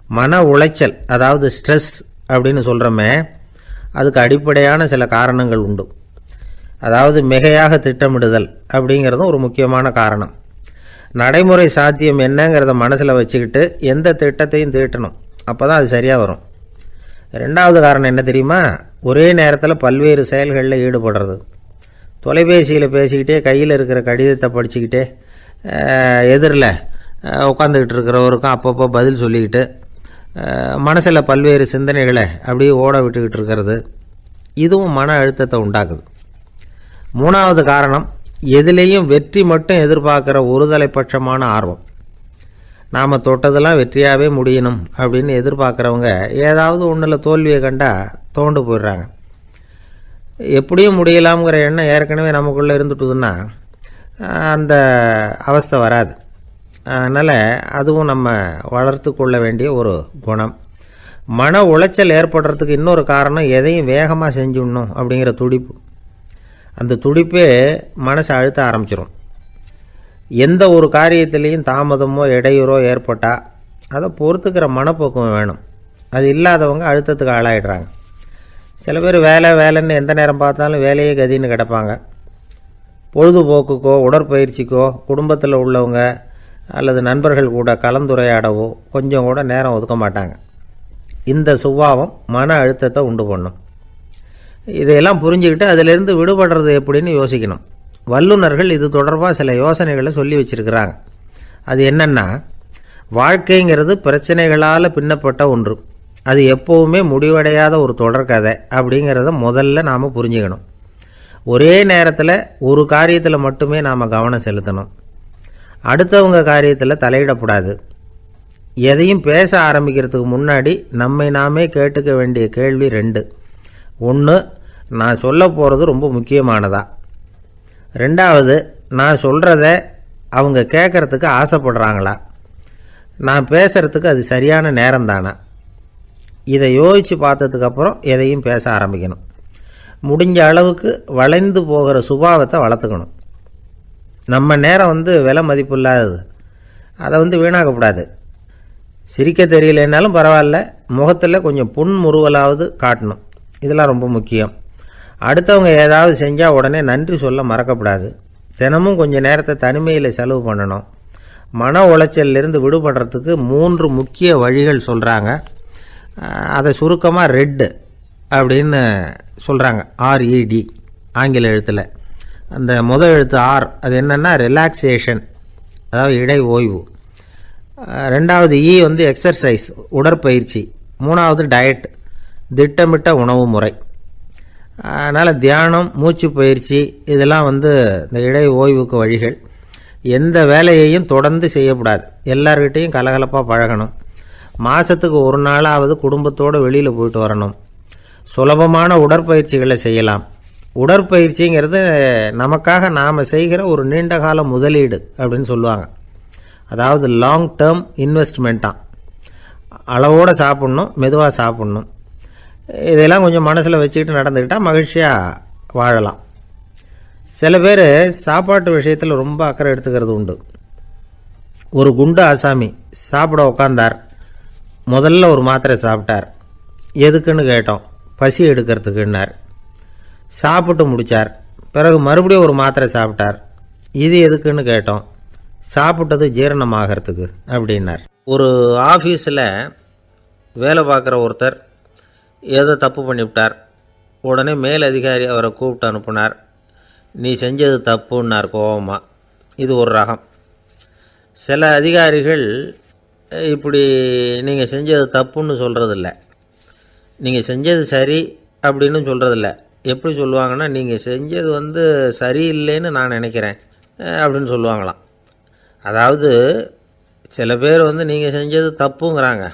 மன உளைச்சல், அதாவது ஸ்ட்ரெஸ் அப்படின்னு சொல்கிறோமே, அதுக்கு அடிப்படையான சில காரணங்கள் உண்டு. அதாவது மிகையாக திட்டமிடுதல் அப்படிங்கிறதும் ஒரு முக்கியமான காரணம். நடைமுறை சாத்தியம் என்னங்கிறத மனசில் வச்சுக்கிட்டு எந்த திட்டத்தையும் தீட்டணும், அப்போ தான் அது சரியாக வரும். ரெண்டாவது காரணம் என்ன தெரியுமா? ஒரே நேரத்தில் பல்வேறு செயல்களில் ஈடுபடுறது. தொலைபேசியில் பேசிக்கிட்டே கையில் இருக்கிற கடிதத்தை படிச்சுக்கிட்டே எதிரில் உட்காந்துக்கிட்டு இருக்கிறவருக்கும் அப்பப்போ பதில் சொல்லிக்கிட்டு மனசில் பல்வேறு சிந்தனைகளை அப்படியே ஓட விட்டுக்கிட்டு இருக்கிறது, இதுவும் மன அழுத்தத்தை உண்டாக்குது. மூணாவது காரணம், எதிலேயும் வெற்றி மட்டும் எதிர்பார்க்குற ஒருதலைப்பட்சமான ஆர்வம். நாம் தொட்டதெல்லாம் வெற்றியாகவே முடியணும் அப்படின்னு எதிர்பார்க்குறவங்க ஏதாவது ஒன்றில் தோல்வியை கண்டால் தோண்டு போயிடுறாங்க. எப்படியும் முடியலாம்ங்கிற எண்ணம் ஏற்கனவே நமக்குள்ளே இருந்துட்டுதுன்னா அந்த அவஸ்தை வராது. அதனால் அதுவும் நம்ம வளர்த்து கொள்ள வேண்டிய ஒரு குணம். மன உளைச்சல் ஏற்படுறதுக்கு இன்னொரு காரணம், எதையும் வேகமாக செஞ்சுடணும் அப்படிங்கிற துடிப்பு. அந்த துடிப்பே மனசை அழுத்த ஆரம்பிச்சிடும். எந்த ஒரு காரியத்திலையும் தாமதமோ இடையூறோ ஏற்பட்டால் அதை பொறுத்துக்கிற மனப்போக்கம் வேணும். அது இல்லாதவங்க அழுத்தத்துக்கு ஆளாயிடுறாங்க. சில பேர் வேலைன்னு எந்த நேரம் பார்த்தாலும் வேலையே கதின்னு கிடப்பாங்க. பொழுதுபோக்குக்கோ உடற்பயிற்சிக்கோ குடும்பத்தில் உள்ளவங்க அல்லது நண்பர்கள் கூட கலந்துரையாடவோ கொஞ்சம் கூட நேரம் ஒதுக்க மாட்டாங்க. இந்த சுபாவம் மன அழுத்தத்தை உண்டு பண்ணும். இதையெல்லாம் புரிஞ்சுக்கிட்டு அதிலிருந்து விடுபடுறது எப்படின்னு யோசிக்கணும். வல்லுநர்கள் இது தொடர்பாக சில யோசனைகளை சொல்லி வச்சுருக்கிறாங்க. அது என்னென்னா, வாழ்க்கைங்கிறது பிரச்சனைகளால் பின்னப்பட்ட ஒன்று. அது எப்போவுமே முடிவடையாத ஒரு தொடர்கதை அப்படிங்கிறத முதல்ல நாம் புரிஞ்சுக்கணும். ஒரே நேரத்தில் ஒரு காரியத்தில் மட்டுமே நாம் கவனம் செலுத்தணும். அடுத்தவங்க காரியத்தில் தலையிடக்கூடாது. எதையும் பேச ஆரம்பிக்கிறதுக்கு முன்னாடி நம்மை நாமே கேட்டுக்க வேண்டிய கேள்வி 2. 1, நான் சொல்ல போகிறது ரொம்ப முக்கியமானதா? 2வது, நான் சொல்கிறத அவங்க கேட்குறதுக்கு ஆசைப்படுறாங்களா? நான் பேசுகிறதுக்கு அது சரியான நேரம் தானா? இதை யோசித்து பார்த்ததுக்கப்புறம் எதையும் பேச ஆரம்பிக்கணும். முடிஞ்ச அளவுக்கு வளைந்து போகிற சுபாவத்தை வளர்த்துக்கணும். நம்ம நேரம் விலை மதிப்பு இல்லாதது, அதை வீணாக்கக்கூடாது. சிரிக்க தெரியலனாலும் பரவாயில்ல, முகத்தில் கொஞ்சம் புன்முறுவலாவது காட்டணும். இதெல்லாம் ரொம்ப முக்கியம். அடுத்தவங்க ஏதாவது செஞ்சால் உடனே நன்றி சொல்ல மறக்கப்படாது. தினமும் கொஞ்சம் நேரத்தை தனிமையில் செலவு பண்ணணும். மன உளைச்சலிருந்து விடுபடுறதுக்கு 3 முக்கிய வழிகள் சொல்கிறாங்க. அதை சுருக்கமாக ரெட் அப்படின்னு சொல்கிறாங்க. RED ஆங்கில எழுத்தில். அந்த முதல் எழுத்து R, அது என்னென்னா ரிலாக்ஸேஷன், அதாவது இடை ஓய்வு. 2வது E எக்ஸர்சைஸ், உடற்பயிற்சி. 3வது டயட், திட்டமிட்ட உணவு முறை. அதனால் தியானம், மூச்சு பயிற்சி இதெல்லாம் இந்த இடை ஓய்வுக்கு வழிகள். எந்த வேலையையும் தொடர்ந்து செய்யக்கூடாது. எல்லார்கிட்டையும் கலகலப்பாக பழகணும். மாதத்துக்கு ஒரு நாளாவது குடும்பத்தோடு வெளியில் போயிட்டு வரணும். சுலபமான உடற்பயிற்சிகளை செய்யலாம். உடற்பயிற்சிங்கிறது நமக்காக நாம் செய்கிற ஒரு நீண்டகால முதலீடு அப்படின்னு சொல்லுவாங்க. அதாவது லாங் டேர்ம் இன்வெஸ்ட்மெண்ட்டாக. அளவோடு சாப்பிட்ணும், மெதுவாக சாப்பிட்ணும். இதெல்லாம் கொஞ்சம் மனசில் வச்சுக்கிட்டு நடந்துக்கிட்டால் மகிழ்ச்சியாக வாழலாம். சில பேர் சாப்பாட்டு விஷயத்தில் ரொம்ப அக்கறை எடுத்துக்கிறது உண்டு. ஒரு குண்டு ஆசாமி சாப்பிட உக்காந்தார். முதல்ல ஒரு மாத்திரை சாப்பிட்டார். எதுக்குன்னு கேட்டோம். பசி எடுக்கிறதுக்குன்னார். சாப்பிட்டு முடித்தார். பிறகு மறுபடியும் ஒரு மாத்திரை சாப்பிட்டார். இது எதுக்குன்னு கேட்டோம். சாப்பிட்டது ஜீரணமாகறதுக்கு அப்படின்னார். ஒரு ஆஃபீஸில் வேலை பார்க்குற ஒருத்தர் ஏதோ தப்பு பண்ணிவிட்டார். உடனே மேல் அதிகாரி அவரை கூப்பிட்டு அனுப்புனார். நீ செஞ்சது தப்புன்னார் கோபமாக. இது ஒரு ரகம். சில அதிகாரிகள் இப்படி நீங்கள் செஞ்சது தப்புன்னு சொல்கிறதில்ல, நீங்கள் செஞ்சது சரி அப்படின்னு சொல்கிறதில்ல. எப்படி சொல்லுவாங்கன்னா, நீங்கள் செஞ்சது சரியில்லைன்னு நான் நினைக்கிறேன் அப்படின்னு சொல்லுவாங்களாம். அதாவது சில பேர் நீங்கள் செஞ்சது தப்புங்கிறாங்க,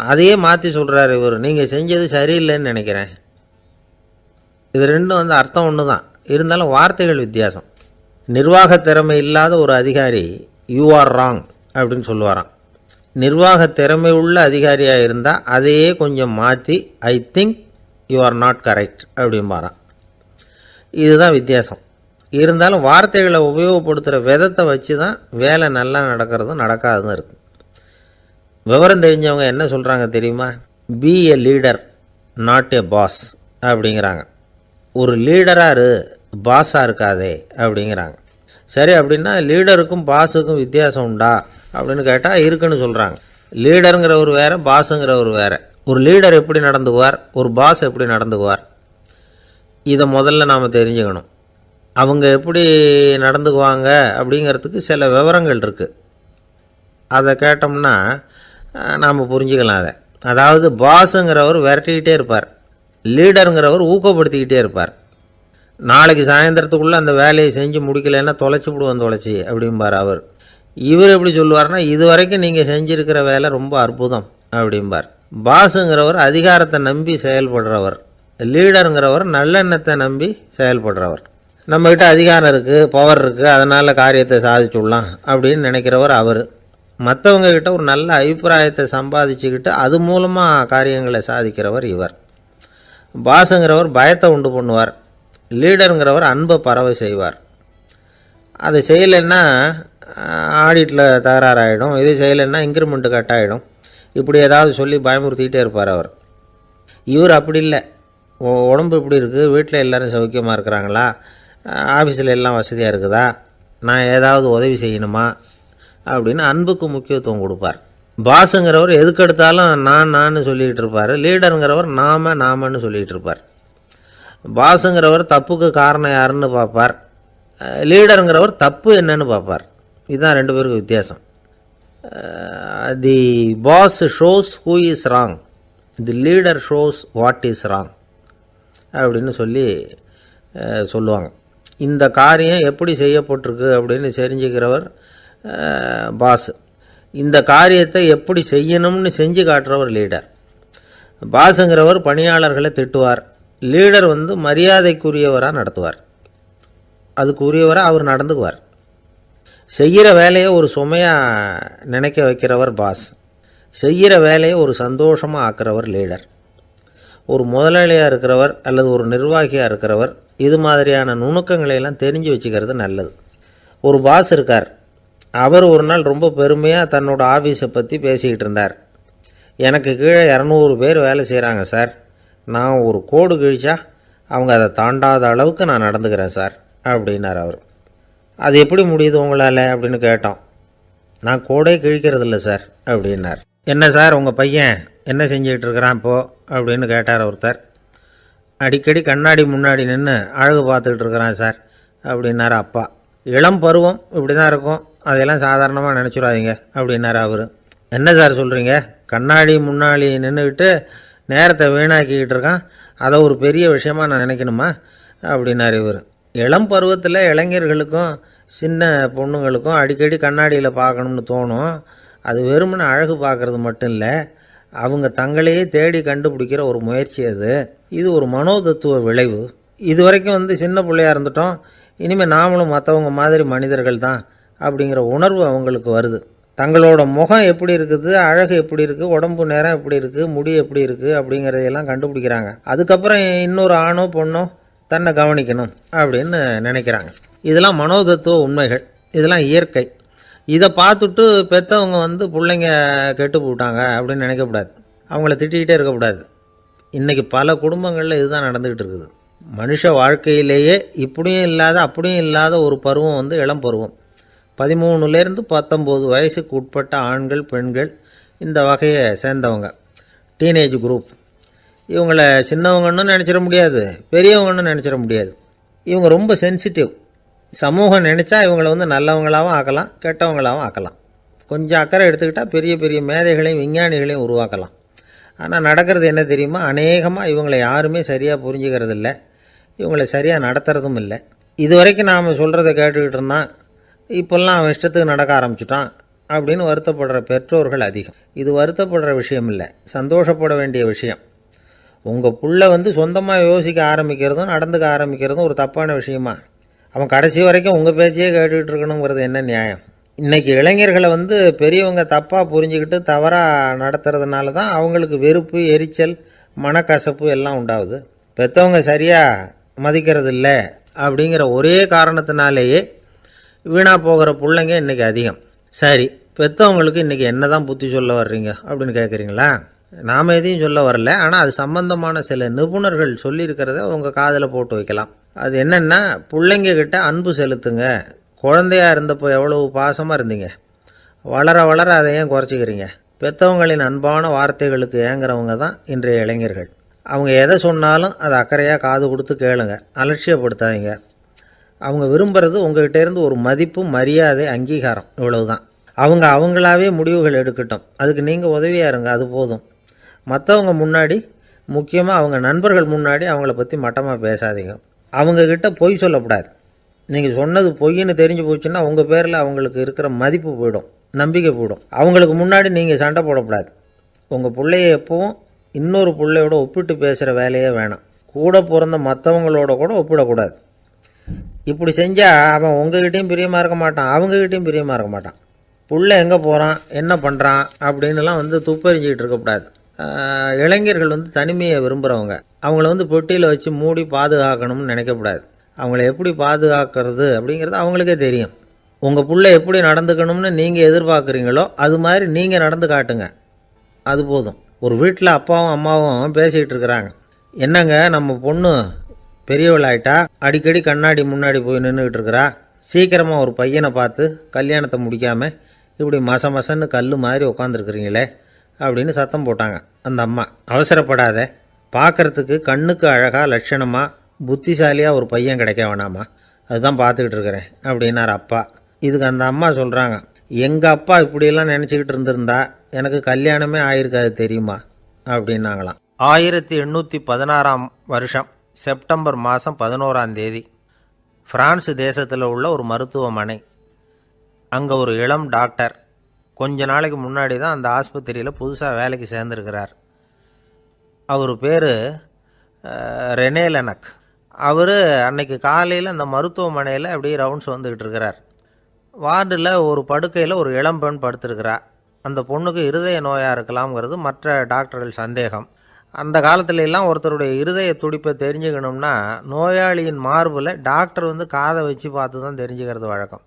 அதையே மாற்றி சொல்கிறார் இவர், நீங்கள் செஞ்சது சரியில்லைன்னு நினைக்கிறேன். இது ரெண்டும் அர்த்தம் ஒன்று தான், இருந்தாலும் வார்த்தைகள் வித்தியாசம். நிர்வாக திறமை இல்லாத ஒரு அதிகாரி யூ ஆர் ராங் அப்படின்னு சொல்லுவாராம். நிர்வாக திறமை உள்ள அதிகாரியாக இருந்தால் அதையே கொஞ்சம் மாற்றி I think you are not correct அப்படிம்பாரான். இதுதான் வித்தியாசம். இருந்தாலும் வார்த்தைகளை உபயோகப்படுத்துகிற விதத்தை வச்சு தான் வேலை நல்லா நடக்கிறதும் நடக்காததும் இருக்குது. விவரம் தெரிஞ்சவங்க என்ன சொல்கிறாங்க தெரியுமா? Be a leader not a boss அப்படிங்கிறாங்க. ஒரு லீடராக இரு, பாஸாக இருக்காதே அப்படிங்கிறாங்க. சரி, அப்படின்னா லீடருக்கும் பாஸுக்கும் வித்தியாசம் உண்டா அப்படின்னு கேட்டால் இருக்குன்னு சொல்கிறாங்க. லீடருங்கிறவர் வேறு, பாஸுங்கிறவர் வேறு. ஒரு லீடர் எப்படி நடந்துக்குவார், ஒரு பாஸ் எப்படி நடந்துக்குவார், இதை முதல்ல நாம் தெரிஞ்சுக்கணும். அவங்க எப்படி நடந்துக்குவாங்க அப்படிங்கிறதுக்கு சில விவரங்கள் இருக்குது. அதை கேட்டோம்னா நாம் புரிஞ்சுக்கலாம் அதை. அதாவது பாஸுங்கிறவர் விரட்டிக்கிட்டே இருப்பார், லீடருங்கிறவர் ஊக்கப்படுத்திக்கிட்டே இருப்பார். நாளைக்கு சாயந்தரத்துக்குள்ளே அந்த வேலையை செஞ்சு முடிக்கலைன்னா தொலைச்சி விடுவோம் தொலைச்சி அப்படிம்பார் அவர். இவர் எப்படி சொல்லுவார்னா, இது வரைக்கும் நீங்கள் செஞ்சுருக்கிற வேலை ரொம்ப அற்புதம் அப்படிம்பார். பாஸுங்கிறவர் அதிகாரத்தை நம்பி செயல்படுறவர், லீடருங்கிறவர் நல்லெண்ணத்தை நம்பி செயல்படுறவர். நம்மக்கிட்ட அதிகாரம் இருக்குது, பவர் இருக்குது, அதனால் காரியத்தை சாதிச்சுடலாம் அப்படின்னு நினைக்கிறவர் அவர். மற்றவங்கக்கிட்ட ஒரு நல்ல அபிப்பிராயத்தை சம்பாதிச்சுக்கிட்டு அது மூலமாக காரியங்களை சாதிக்கிறவர் இவர். பாஸுங்கிறவர் பயத்தை உண்டு பண்ணுவார், லீடருங்கிறவர் அன்பை பரவ செய்வார். அதை செய்யலைன்னா ஆடிட்டில் தகராறாயிடும், இது செய்யலைன்னா இன்க்ரிமெண்ட்டு கட் ஆகிடும், இப்படி ஏதாவது சொல்லி பயமுறுத்திக்கிட்டே இருப்பார் அவர். இவர் அப்படி இல்லை. உடம்பு இப்படி இருக்குது, வீட்டில் எல்லோரும் சௌக்கியமாக இருக்கிறாங்களா, ஆஃபீஸில் எல்லாம் வசதியாக இருக்குதா, நான் ஏதாவது உதவி செய்யணுமா அப்படின்னு அன்புக்கு முக்கியத்துவம் கொடுப்பார். பாஸுங்கிறவர் எதுக்கெடுத்தாலும் நான் சொல்லிக்கிட்டு இருப்பார், லீடருங்கிறவர் நாமன்னு சொல்லிக்கிட்டு இருப்பார். பாஸுங்கிறவர் தப்புக்கு காரணம் யாருன்னு பார்ப்பார், லீடருங்கிறவர் தப்பு என்னன்னு பார்ப்பார். இதுதான் ரெண்டு பேருக்கு வித்தியாசம். The boss shows who is wrong, the leader shows what is wrong அப்படின்னு சொல்லுவாங்க. இந்த காரியம் எப்படி செய்யப்பட்டிருக்கு அப்படின்னு தெரிஞ்சுக்கிறவர் பாஸ். இந்த காரியத்தை எப்படி செய்யணும்னு செஞ்சு காட்டுறவர் லீடர். பாஸுங்கிறவர் பணியாளர்களை திட்டுவார், லீடர் மரியாதைக்குரியவராக நடத்துவார், அதுக்குரியவராக அவர் நடந்துக்குவார். செய்கிற வேலையை ஒரு சுமையாக நினைக்க வைக்கிறவர் பாஸ், செய்கிற வேலையை ஒரு சந்தோஷமாக ஆக்கிறவர் லீடர். ஒரு முதலாளியாக இருக்கிறவர் அல்லது ஒரு நிர்வாகியாக இருக்கிறவர் இது மாதிரியான நுணுக்கங்களையெல்லாம் தெரிஞ்சு வச்சுக்கிறது நல்லது. ஒரு பாஸ் இருக்கார், அவர் ஒரு நாள் ரொம்ப பெருமையாக தன்னோட ஆஃபீஸை பற்றி பேசிக்கிட்டு இருந்தார். எனக்கு கீழே 200 பேர் வேலை செய்கிறாங்க சார், நான் ஒரு கோடு கிழிச்சா அவங்க அதை தாண்டாத அளவுக்கு நான் நடந்துக்கிறேன் சார் அப்படின்னார் அவர். அது எப்படி முடியுது உங்களால் அப்படின்னு கேட்டோம். நான் கோடே கிழிக்கிறதில்ல சார் அப்படின்னார். என்ன சார் உங்கள் பையன் என்ன செஞ்சுக்கிட்டு இருக்கிறான் இப்போது அப்படின்னு கேட்டார் ஒருத்தர். அடிக்கடி கண்ணாடி முன்னாடி நின்று அழகு பார்த்துக்கிட்டு இருக்கிறான் சார் அப்படின்னார் அப்பா. இளம் பருவம் இப்படி தான் இருக்கும், அதையெல்லாம் சாதாரணமாக நினச்சிடாதீங்க அப்படின்னார் அவர். என்ன சார் சொல்கிறீங்க, கண்ணாடி முன்னாடி நின்றுக்கிட்டு நேரத்தை வீணாக்கிக்கிட்டு இருக்கான், அதை ஒரு பெரிய விஷயமாக நான் நினைக்கணுமா அப்படின்னார் இவர். இளம் பருவத்தில் இளைஞர்களுக்கும் சின்ன பொண்ணுங்களுக்கும் அடிக்கடி கண்ணாடியில் பார்க்கணும்னு தோணும். அது வெறுமனே அழகு பார்க்குறது மட்டும் இல்லை, அவங்க தங்களையே தேடி கண்டுபிடிக்கிற ஒரு முயற்சி அது. இது ஒரு மனோதத்துவ விளைவு. இது வரைக்கும் சின்ன பிள்ளையாக இருந்துட்டோம், இனிமேல் நாமளும் மற்றவங்க மாதிரி மனிதர்கள் தான் அப்படிங்கிற உணர்வு அவங்களுக்கு வருது. தங்களோட முகம் எப்படி இருக்குது, அழகு எப்படி இருக்குது, உடம்பு நேரம் எப்படி இருக்குது, முடி எப்படி இருக்குது அப்படிங்கிறதையெல்லாம் கண்டுபிடிக்கிறாங்க. அதுக்கப்புறம் இன்னொரு ஆணோ பொண்ணோ தன்னை கவனிக்கணும் அப்படின்னு நினைக்கிறாங்க. இதெல்லாம் மனோதத்துவ உண்மைகள், இதெல்லாம் இயற்கை. இதை பார்த்துட்டு பெற்றவங்க பிள்ளைங்க கெட்டு போட்டாங்க அப்படின்னு நினைக்கக்கூடாது, அவங்கள திட்டிக்கிட்டே இருக்கக்கூடாது. இன்றைக்கி பல குடும்பங்களில் இதுதான் நடந்துக்கிட்டு இருக்குது. மனுஷ வாழ்க்கையிலேயே இப்படியும் இல்லாத அப்படியும் இல்லாத ஒரு பருவம் இளம் பருவம். 13லேருந்து 19 வயசுக்கு உட்பட்ட ஆண்கள் பெண்கள் இந்த வகையை சேர்ந்தவங்க, டீனேஜ் குரூப். இவங்களை சின்னவங்கன்னு நினச்சிட முடியாது, பெரியவங்கன்னு நினச்சிட முடியாது. இவங்க ரொம்ப சென்சிட்டிவ். சமூகம் நினச்சா இவங்களை நல்லவங்களாகவும் ஆக்கலாம், கெட்டவங்களாகவும் ஆக்கலாம். கொஞ்சம் அக்கறை எடுத்துக்கிட்டால் பெரிய பெரிய மேதைகளையும் விஞ்ஞானிகளையும் உருவாக்கலாம். ஆனால் நடக்கிறது என்ன தெரியுமா, அநேகமாக இவங்களை யாருமே சரியாக புரிஞ்சுக்கிறது இல்லை, இவங்களை சரியாக நடத்துறதும் இல்லை. இது வரைக்கும் நாம் சொல்கிறத கேட்டுக்கிட்டு இருந்தான், இப்போல்லாம் அவன் இஷ்டத்துக்கு நடக்க ஆரம்பிச்சுட்டான் அப்படின்னு வருத்தப்படுற பெற்றோர்கள் அதிகம். இது வருத்தப்படுற விஷயம் இல்லை, சந்தோஷப்பட வேண்டிய விஷயம். உங்கள் புள்ள சொந்தமாக யோசிக்க ஆரம்பிக்கிறதும் நடந்துக்க ஆரம்பிக்கிறதும் ஒரு தப்பான விஷயமா? அவன் கடைசி வரைக்கும் உங்கள் பேச்சையே கேட்டுக்கிட்டு இருக்கணுங்கிறது என்ன நியாயம்? இன்றைக்கி இளைஞர்களை பெரியவங்க தப்பாக புரிஞ்சுக்கிட்டு தவறாக நடத்துறதுனால தான் அவங்களுக்கு வெறுப்பு, எரிச்சல், மனக்கசப்பு எல்லாம் உண்டாகுது. பெற்றவங்க சரியாக மதிக்கிறது இல்லை அப்படிங்கிற ஒரே காரணத்தினாலேயே வீணாக போகிற பிள்ளைங்க இன்றைக்கி அதிகம். சரி, பெற்றவங்களுக்கு இன்றைக்கி என்ன தான் புத்தி சொல்ல வர்றீங்க அப்படின்னு கேட்குறீங்களா? நாம் எதையும் சொல்ல வரல, ஆனால் அது சம்பந்தமான சில நிபுணர்கள் சொல்லியிருக்கிறத உங்கள் காதில் போட்டு வைக்கலாம். அது என்னென்னா, பிள்ளைங்க கிட்ட அன்பு செலுத்துங்க. குழந்தையாக இருந்தப்போ எவ்வளவு பாசமாக இருந்தீங்க, வளர வளர அதை ஏன் குறைச்சிக்கிறீங்க? பெற்றவங்களின் அன்பான வார்த்தைகளுக்கு ஏங்குறவங்க தான் இன்றைய இளைஞர்கள். அவங்க எதை சொன்னாலும் அதை அக்கறையாக காது கொடுத்து கேளுங்க, அலட்சியப்படுத்தாதீங்க. அவங்க விரும்புகிறது உங்கள்கிட்டேருந்து ஒரு மதிப்பு, மரியாதை, அங்கீகாரம், இவ்வளவு தான். அவங்க அவங்களாவே முடிவுகள் எடுக்கட்டும், அதுக்கு நீங்கள் உதவியாக இருங்க, அது போதும். மற்றவங்க முன்னாடி, முக்கியமாக அவங்க நண்பர்கள் முன்னாடி அவங்கள பற்றி மட்டமாக பேசாதீங்க. அவங்கக்கிட்ட பொய் சொல்லக்கூடாது. நீங்கள் சொன்னது பொய்ன்னு தெரிஞ்சு போச்சுன்னா உங்கள் பேரில் அவங்களுக்கு இருக்கிற மதிப்பு போயிடும், நம்பிக்கை போயிடும். அவங்களுக்கு முன்னாடி நீங்கள் சண்டை போடக்கூடாது. உங்கள் பிள்ளைய எப்பவும் இன்னொரு பிள்ளையோட ஒப்பிட்டு பேசுகிற வேலையே வேணாம். கூட பிறந்த மற்றவங்களோட கூட ஒப்பிடக்கூடாது. இப்படி செஞ்சால் அவன் உங்ககிட்டையும் பிரியமாக இருக்க மாட்டான், அவங்ககிட்டையும் பிரியமாக இருக்க மாட்டான். புள்ளை எங்கே போகிறான், என்ன பண்ணுறான் அப்படின்லாம் துப்பறிஞ்சிக்கிட்டு இருக்கக்கூடாது. இளைஞர்கள் தனிமையை விரும்புகிறவங்க. அவங்கள பெட்டியில் வச்சு மூடி பாதுகாக்கணும்னு நினைக்கக்கூடாது. அவங்கள எப்படி பாதுகாக்கிறது அப்படிங்கிறது அவங்களுக்கே தெரியும். உங்கள் புள்ளை எப்படி நடந்துக்கணும்னு நீங்கள் எதிர்பார்க்குறீங்களோ அது மாதிரி நீங்கள் நடந்து காட்டுங்க, அது போதும். ஒரு வீட்டில் அப்பாவும் அம்மாவும் பேசிகிட்டு இருக்கிறாங்க. என்னங்க, நம்ம பொண்ணு பெரியவளாயிட்டா, அடிக்கடி கண்ணாடி முன்னாடி போய் நின்றுக்கிட்டு இருக்கிறா, சீக்கிரமாக ஒரு பையனை பார்த்து கல்யாணத்தை முடிக்காமல் இப்படி மசன்னு கல் மாதிரி உட்காந்துருக்குறீங்களே அப்படின்னு சத்தம் போட்டாங்க அந்த அம்மா. அவசரப்படாத, பார்க்குறதுக்கு கண்ணுக்கு அழகாக லட்சணமாக புத்திசாலியாக ஒரு பையன் கிடைக்க வேணாமா, அதுதான் பார்த்துக்கிட்டு இருக்கிறேன் அப்படின்னார் அப்பா. இதுக்கு அந்த அம்மா சொல்கிறாங்க, எங்கள் அப்பா இப்படியெல்லாம் நினச்சிக்கிட்டு இருந்திருந்தா எனக்கு கல்யாணமே ஆயிருக்காது தெரியுமா அப்படின்னாங்களாம். 1816 வருஷம் செப்டம்பர் மாதம் 11 பிரான்ஸ் தேசத்தில் உள்ள ஒரு மருத்துவமனை. அங்கே ஒரு இளம் டாக்டர் கொஞ்ச நாளைக்கு முன்னாடி தான் அந்த ஆஸ்பத்திரியில் புதுசாக வேலைக்கு சேர்ந்துருக்கிறார். அவர் பேர் ரெனே லெனக். அவர் அன்னைக்கு காலையில் அந்த மருத்துவமனையில் அப்படியே ரவுண்ட்ஸ் வந்துக்கிட்டு இருக்கிறார். வார்டில் ஒரு படுக்கையில் ஒரு இளம்பெண் படுத்திருக்கிறா. அந்த பொண்ணுக்கு இருதய நோயாக இருக்கலாம்ங்கிறது மற்ற டாக்டர்கள் சந்தேகம். அந்த காலத்துல எல்லாம் ஒருத்தருடைய இருதய துடிப்பை தெரிஞ்சுக்கணும்னா நோயாளியின் மார்பில் டாக்டர் காதை வச்சு பார்த்து தான் தெரிஞ்சுக்கிறது வழக்கம்.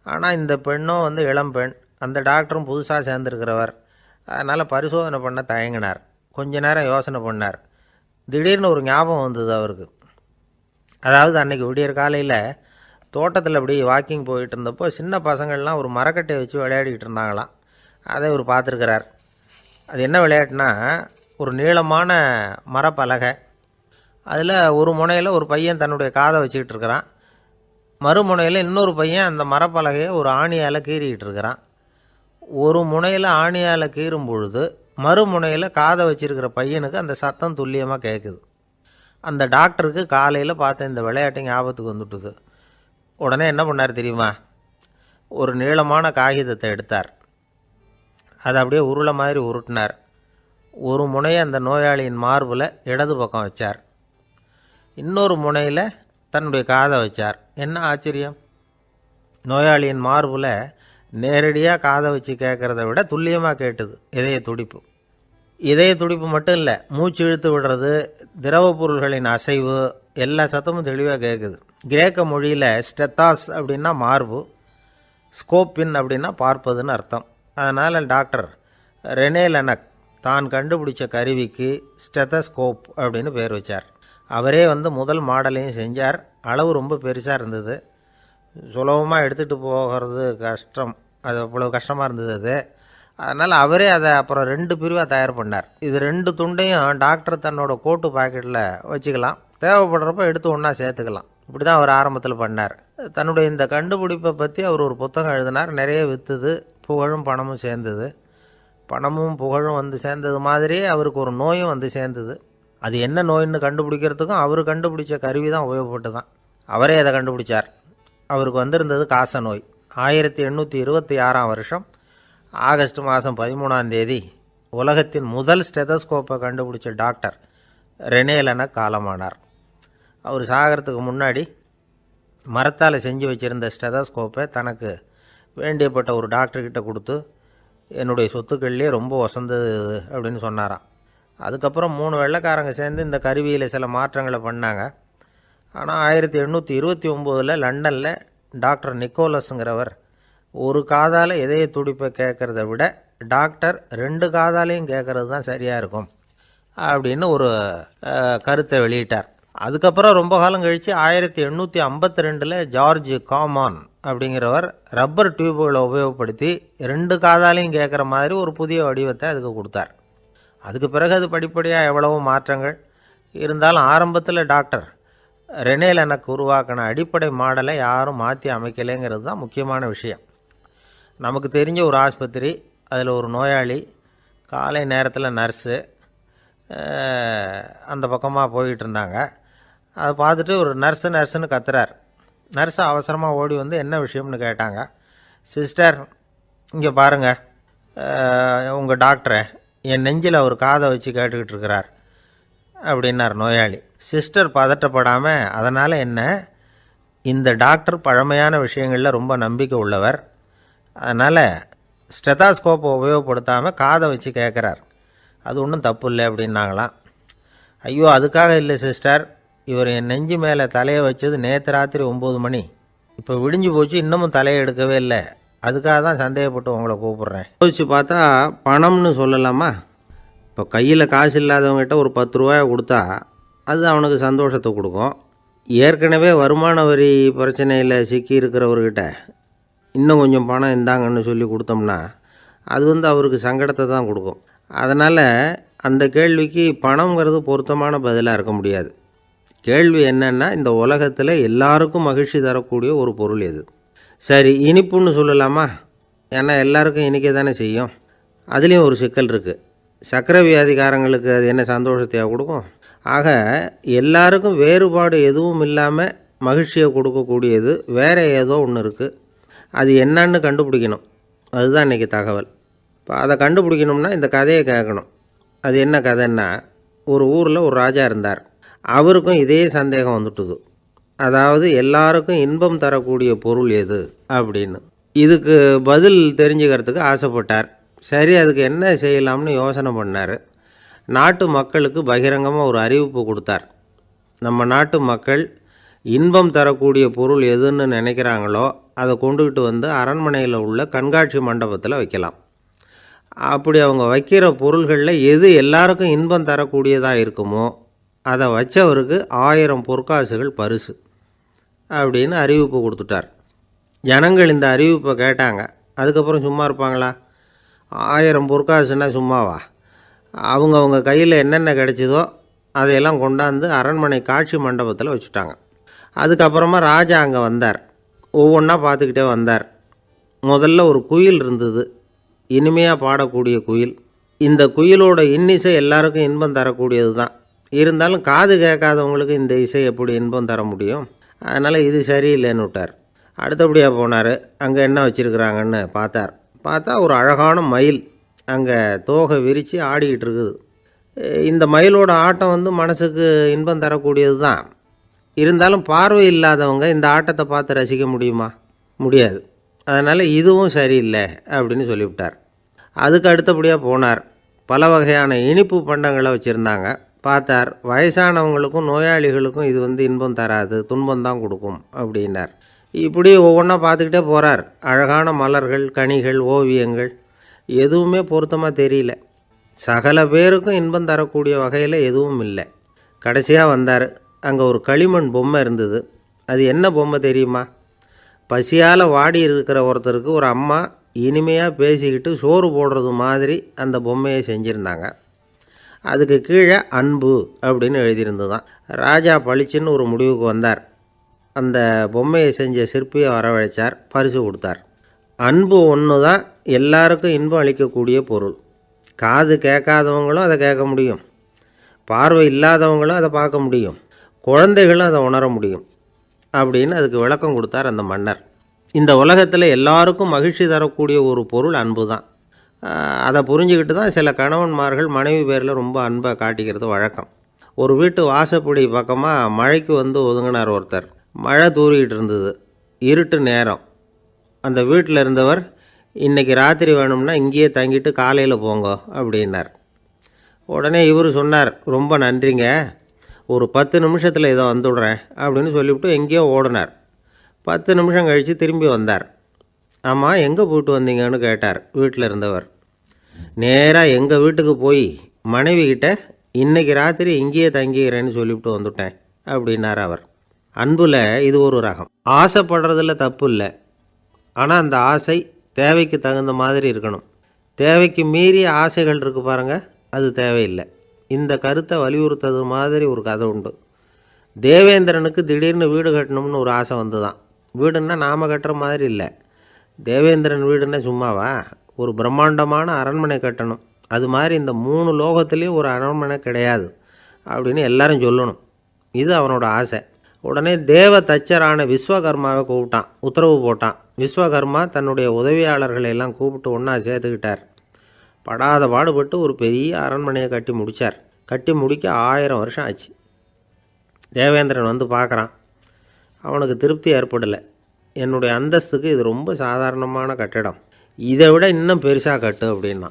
ஆனால் இந்த பெண்ணும் இளம்பெண், அந்த டாக்டரும் புதுசாக சேர்ந்துருக்கிறவர். அதனால் பரிசோதனை பண்ண தயங்கினார். கொஞ்ச நேரம் யோசனை பண்ணார். திடீர்னு ஒரு ஞாபகம் வந்தது அவருக்கு. அதாவது அன்றைக்கி விடியற் காலையில் தோட்டத்தில் அப்படி வாக்கிங் போயிட்டு இருந்தப்போ சின்ன பசங்கள்லாம் ஒரு மரக்கட்டையை வச்சு விளையாடிக்கிட்டு இருந்தாங்களாம். அதை இவர் பார்த்துருக்கிறார். அது என்ன விளையாட்டுனா, ஒரு நீளமான மரப்பலகை, அதில் ஒரு முனையில் ஒரு பையன் தன்னுடைய காதை வச்சுக்கிட்டு இருக்கிறான், மறுமுனையில் இன்னொரு பையன் அந்த மரப்பலகையை ஒரு ஆணியால் கீறிக்கிட்டு இருக்கிறான். ஒரு முனையில் ஆணியால் கீறும் பொழுது மறுமுனையில் காதை வச்சிருக்கிற பையனுக்கு அந்த சத்தம் துல்லியமாக கேட்குது. அந்த டாக்டருக்கு காலையில் பார்த்த இந்த விளையாட்டு ஞாபகத்துக்கு வந்துட்டுது. உடனே என்ன பண்ணார் தெரியுமா? ஒரு நீளமான காகிதத்தை எடுத்தார். அதை அப்படியே உருளை மாதிரி உருட்டினார். ஒரு முனையை அந்த நோயாளியின் மார்பில் இடது பக்கம் வச்சார், இன்னொரு முனையில் தன்னுடைய காதை வச்சார். என்ன ஆச்சரியம்! நோயாளியின் மார்பில் நேரடியாக காதை வச்சு கேட்குறத விட துல்லியமாக கேட்டுது இதய துடிப்பு. இதய துடிப்பு மட்டும் இல்லை, மூச்சு இழுத்து விடுறது, திரவ பொருள்களின் அசைவு, எல்லா சத்தமும் தெளிவாக கேட்குது. கிரேக்க மொழியில் ஸ்டெத்தாஸ் அப்படின்னா மார்பு, ஸ்கோப்பின் அப்படின்னா பார்ப்பதுன்னு அர்த்தம். அதனால் டாக்டர் ரெனே லெனக் தான் கண்டுபிடிச்ச கருவிக்கு ஸ்டெத்தஸ்கோப் அப்படின்னு பேர் வச்சார். அவரே முதல் மாடலையும் செஞ்சார். அளவு ரொம்ப பெருசாக இருந்தது, சுலபமாக எடுத்துகிட்டு போகிறது கஷ்டம், அது அவ்வளோ கஷ்டமாக இருந்தது அது. அதனால் அவரே அதை அப்புறம் 2 பிரிவாக தயார் பண்ணார். இது 2 துண்டையும் டாக்டர் தன்னோட கோட்டு பாக்கெட்டில் வச்சுக்கலாம், தேவைப்படுறப்ப எடுத்து ஒன்றா சேர்த்துக்கலாம். இப்படி தான் அவர் ஆரம்பத்தில் பண்ணார். தன்னுடைய இந்த கண்டுபிடிப்பை பற்றி அவர் ஒரு புத்தகம் எழுதினார். நிறைய விற்றுது, புகழும் பணமும் சேர்ந்தது. பணமும் புகழும் சேர்ந்தது மாதிரியே அவருக்கு ஒரு நோயும் சேர்ந்தது. அது என்ன நோயின்னு கண்டுபிடிக்கிறதுக்கும் அவர் கண்டுபிடிச்ச கருவி தான் உபயோகப்பட்டு தான். அவரே அதை கண்டுபிடிச்சார். அவருக்கு வந்திருந்தது காச நோய். 1826 வருஷம் ஆகஸ்ட் மாதம் 13 உலகத்தின் முதல் ஸ்டெதஸ்கோப்பை கண்டுபிடிச்ச டாக்டர் ரெனே லெனக் காலமானார். அவர் சாகிறதுக்கு முன்னாடி மரத்தால் செஞ்சு வச்சுருந்த ஸ்டெதஸ்கோப்பை தனக்கு வேண்டியப்பட்ட ஒரு டாக்டர்கிட்ட கொடுத்து, என்னுடைய சொத்துக்கள்லேயே ரொம்ப வசந்தது அப்படின்னு சொன்னாராம். அதுக்கப்புறம் 3 வெள்ளைக்காரங்க சேர்ந்து இந்த கருவியில் சில மாற்றங்களை பண்ணாங்க. ஆனால் 1829 லண்டனில் டாக்டர் நிக்கோலஸுங்கிறவர் ஒரு காதால் இதய துடிப்பை கேட்குறத விட டாக்டர் 2 காதாலையும் கேட்குறது தான் சரியாக இருக்கும் அப்படின்னு ஒரு கருத்தை வெளியிட்டார். அதுக்கப்புறம் ரொம்ப காலம் கழித்து 1852 ஜார்ஜ் காமான் அப்படிங்கிறவர் ரப்பர் டியூபுகளை உபயோகப்படுத்தி 2 காதாலையும் கேட்குற மாதிரி ஒரு புதிய வடிவத்தை அதுக்கு கொடுத்தார். அதுக்கு பிறகு அது படிப்படியாக எவ்வளவோ மாற்றங்கள் இருந்தாலும் ஆரம்பத்தில் டாக்டர் ரெனே லெனக் உருவாக்கின அடிப்படை மாடலை யாரும் மாற்றி அமைக்கலைங்கிறது தான் முக்கியமான விஷயம். நமக்கு தெரிஞ்ச ஒரு ஆஸ்பத்திரி, அதில் ஒரு நோயாளி, காலை நேரத்தில் நர்ஸு அந்த பக்கமாக போய்கிட்டு இருந்தாங்க. அதை பார்த்துட்டு ஒரு நர்ஸுன்னு கத்துறார். நர்ஸு அவசரமாக ஓடி வந்து என்ன விஷயம்னு கேட்டாங்க. சிஸ்டர், இங்கே பாருங்கள், உங்கள் டாக்டரை என் நெஞ்சில் ஒரு காதை வச்சு கேட்டுக்கிட்டு இருக்கிறார் அப்படின்னார் நோயாளி. சிஸ்டர் பதட்டப்படாமல், அதனால் என்ன, இந்த டாக்டர் பழமையான விஷயங்களில் ரொம்ப நம்பிக்கை உள்ளவர், அதனால் ஸ்டெத்தாஸ்கோப்பை உபயோகப்படுத்தாமல் காதை வச்சு கேட்குறார், அது ஒன்றும் தப்பு இல்லை அப்படின்னாங்களாம். ஐயோ, அதுக்காக இல்லை சிஸ்டர், இவர் என் நெஞ்சு மேலே தலையை வச்சது நேற்று ராத்திரி 9 மணி, இப்போ விடிஞ்சு போச்சு, இன்னமும் தலையை எடுக்கவே இல்லை, அதுக்காக தான் சந்தேகப்பட்டு உங்களை கூப்பிட்றேன். யோசிச்சு பார்த்தா பணம்னு சொல்லலாமா? இப்போ கையில் காசு இல்லாதவங்ககிட்ட ஒரு 10 ரூபாயை கொடுத்தா அது அவனுக்கு சந்தோஷத்தை கொடுக்கும். ஏற்கனவே வருமான வரி பிரச்சனையில் சிக்கி இருக்கிறவர்கிட்ட இன்னும் கொஞ்சம் பணம் இந்தாங்கன்னு சொல்லி கொடுத்தோம்னா அது அவருக்கு சங்கடத்தை தான் கொடுக்கும். அதனால் அந்த கேள்விக்கு பணங்கிறது பொருத்தமான பதிலாக இருக்க முடியாது. கேள்வி என்னென்னா, இந்த உலகத்தில் எல்லாருக்கும் மகிழ்ச்சி தரக்கூடிய ஒரு பொருள் எது? சரி, இனிப்புன்னு சொல்லலாமா? ஏன்னா எல்லாருக்கும் இனிக்க தானே செய்யும். அதுலேயும் ஒரு சிக்கல் இருக்குது. சர்க்கரை வியாதிக்காரங்களுக்கு அது என்ன சந்தோஷத்தையாக கொடுக்கும்? ஆக எல்லாருக்கும் வேறுபாடு எதுவும் இல்லாமல் மகிழ்ச்சியை கொடுக்கக்கூடியது வேறு ஏதோ ஒன்று இருக்குது. அது என்னன்னு கண்டுபிடிக்கணும். அதுதான் இன்றைக்கி தகவல். இப்போ அதை கண்டுபிடிக்கணும்னா இந்த கதையை கேட்கணும். அது என்ன கதைன்னா, ஒரு ஊரில் ஒரு ராஜா இருந்தார். அவருக்கும் இதே சந்தேகம் வந்துட்டுது. அதாவது எல்லாருக்கும் இன்பம் தரக்கூடிய பொருள் எது அப்படின்னு. இதுக்கு பதில் தெரிஞ்சுக்கிறதுக்கு ஆசைப்பட்டார். சரி, அதுக்கு என்ன செய்யலாம்னு யோசனை பண்ணார். நாட்டு மக்களுக்கு பகிரங்கமாக ஒரு அறிவிப்பு கொடுத்தார். நம்ம நாட்டு மக்கள் இன்பம் தரக்கூடிய பொருள் எதுன்னு நினைக்கிறாங்களோ அதை கொண்டுக்கிட்டு வந்து அரண்மனையில் உள்ள கண்காட்சி மண்டபத்தில் வைக்கலாம். அப்படி அவங்க வைக்கிற பொருள்களில் எது எல்லாருக்கும் இன்பம் தரக்கூடியதாக இருக்குமோ அதை வச்சவருக்கு 1000 பொற்காசுகள் பரிசு அப்படின்னு அறிவிப்பு கொடுத்துட்டார். ஜனங்கள் இந்த அறிவிப்பை கேட்டாங்க. அதுக்கப்புறம் சும்மா இருப்பாங்களா? 1000 பொற்காசுன்னா சும்மாவா? அவங்க கையில் என்னென்ன கிடைச்சதோ அதையெல்லாம் கொண்டாந்து அரண்மனை காட்சி மண்டபத்தில் வச்சுட்டாங்க. அதுக்கப்புறமா ராஜா அங்கே வந்தார். ஒவ்வொன்றா பார்த்துக்கிட்டே வந்தார். முதல்ல ஒரு குயில் இருந்தது, இனிமையாக பாடக்கூடிய குயில். இந்த குயிலோட இன்னிசை எல்லாருக்கும் இன்பம் தரக்கூடியது தான். இருந்தாலும் காது கேட்காதவங்களுக்கு இந்த இசை எப்படி இன்பம் தர முடியும்? அதனால் இது சரியில்லைன்னு விட்டார். அடுத்தபடியாக போனார். அங்கே என்ன வச்சுருக்குறாங்கன்னு பார்த்தா ஒரு அழகான மயில் அங்கே தோகை விரித்து ஆடிக்கிட்டு இருக்குது. இந்த மயிலோட ஆட்டம் மனசுக்கு இன்பம் தரக்கூடியது தான். இருந்தாலும் பார்வை இல்லாதவங்க இந்த ஆட்டத்தை பார்த்து ரசிக்க முடியுமா? முடியாது. அதனால் இதுவும் சரியில்லை அப்படின்னு சொல்லிவிட்டார். அதுக்கு அடுத்தபடியாக போனார். பல வகையான இனிப்பு பண்டங்களை வச்சுருந்தாங்க. பார்த்தார், வயசானவங்களுக்கும் நோயாளிகளுக்கும் இது இன்பம் தராது, துன்பம் தான் கொடுக்கும் அப்படின்னார். இப்படி ஒவ்வொன்றா பார்த்துக்கிட்டே போகிறார். அழகான மலர்கள், கனிகள், ஓவியங்கள் எதுவுமே பொருத்தமாக தெரியல. சகல பேருக்கும் இன்பம் தரக்கூடிய வகையில் எதுவும் இல்லை. கடைசியாக வந்தார். அங்கே ஒரு களிமண் பொம்மை இருந்தது. அது என்ன பொம்மை தெரியுமா? பசியால் வாடி இருக்கிற ஒருத்தருக்கு ஒரு அம்மா இனிமையாக பேசிக்கிட்டு சோறு போடுறது மாதிரி அந்த பொம்மையை செஞ்சுருந்தாங்க. அதுக்கு கீழே அன்பு அப்படின்னு எழுதியிருந்து தான். ராஜா பளிச்சுன்னு ஒரு முடிவுக்கு வந்தார். அந்த பொம்மையை செஞ்ச சிற்பியை வரவழைச்சார், பரிசு கொடுத்தார். அன்பு ஒன்று தான் எல்லாருக்கும் இன்பம் அளிக்கக்கூடிய பொருள். காது கேட்காதவங்களும் அதை கேட்க முடியும், பார்வை இல்லாதவங்களும் அதை பார்க்க முடியும், குழந்தைகளும் அதை உணர முடியும் அப்படின்னு அதுக்கு விளக்கம் கொடுத்தார் அந்த மன்னர். இந்த உலகத்தில் எல்லாருக்கும் மகிழ்ச்சி தரக்கூடிய ஒரு பொருள் அன்பு தான். அதை புரிஞ்சுக்கிட்டு தான் சில கணவன்மார்கள் மனைவி பேரில் ரொம்ப அன்பை காட்டிக்கிறது வழக்கம். ஒரு வீட்டு வாசப்படி பக்கமாக மழைக்கு ஒதுங்கினார் ஒருத்தர். மழை தூரிக்கிட்டு இருந்தது, இருட்டு நேரம். அந்த வீட்டில் இருந்தவர், இன்றைக்கி ராத்திரி வேணும்னா இங்கேயே தங்கிட்டு காலையில் போங்க அப்படின்னார். உடனே இவர் சொன்னார், ரொம்ப நன்றிங்க, ஒரு 10 நிமிஷத்தில் இதை வந்துவிடுறேன் அப்படின்னு சொல்லிவிட்டு எங்கேயோ ஓடினார். 10 நிமிஷம் கழித்து திரும்பி வந்தார். ஆமாம், எங்கே போயிட்டு வந்தீங்கன்னு கேட்டார் வீட்டில் இருந்தவர். நேராக எங்கள் வீட்டுக்கு போய் மனைவி கிட்ட இன்றைக்கி ராத்திரி இங்கேயே தங்கிக்கிறேன்னு சொல்லிவிட்டு வந்துட்டேன் அப்படின்னார் அவர். அன்பில் இது ஒரு ரகம். ஆசைப்படுறதில்ல தப்பு இல்லை, ஆனால் அந்த ஆசை தேவைக்கு தகுந்த மாதிரி இருக்கணும். தேவைக்கு மீறிய ஆசைகள் இருக்குது பாருங்கள், அது தேவையில்லை. இந்த கருத்தை வலியுறுத்தது மாதிரி ஒரு கதை உண்டு. தேவேந்திரனுக்கு திடீர்னு வீடு கட்டணும்னு ஒரு ஆசை வந்து தான். வீடுன்னா நாம் கட்டுற மாதிரி இல்லை. தேவேந்திரன் வீடுன்னா சும்மாவா, ஒரு பிரம்மாண்டமான அரண்மனை கட்டணும். அது மாதிரி இந்த 3 லோகத்துலேயும் ஒரு அரண்மனை கிடையாது அப்படின்னு எல்லாரும் சொல்லணும். இது அவனோட ஆசை. உடனே தேவ தச்சரான விஸ்வகர்மாவை கூப்பிட்டான், உத்தரவு போட்டான். விஸ்வகர்மா தன்னுடைய உதவியாளர்களை எல்லாம் கூப்பிட்டு ஒன்றா சேர்த்துக்கிட்டார். படாத பாடுபட்டு ஒரு பெரிய அரண்மனையை கட்டி முடித்தார். கட்டி முடிக்க 1000 வருஷம் ஆச்சு. தேவேந்திரன் வந்து பார்க்குறான். அவனுக்கு திருப்தி ஏற்படலை. என்னுடைய அந்தஸ்துக்கு இது ரொம்ப சாதாரணமான கட்டிடம், இதை விட இன்னும் பெருசாக கட்டு அப்படின்னா.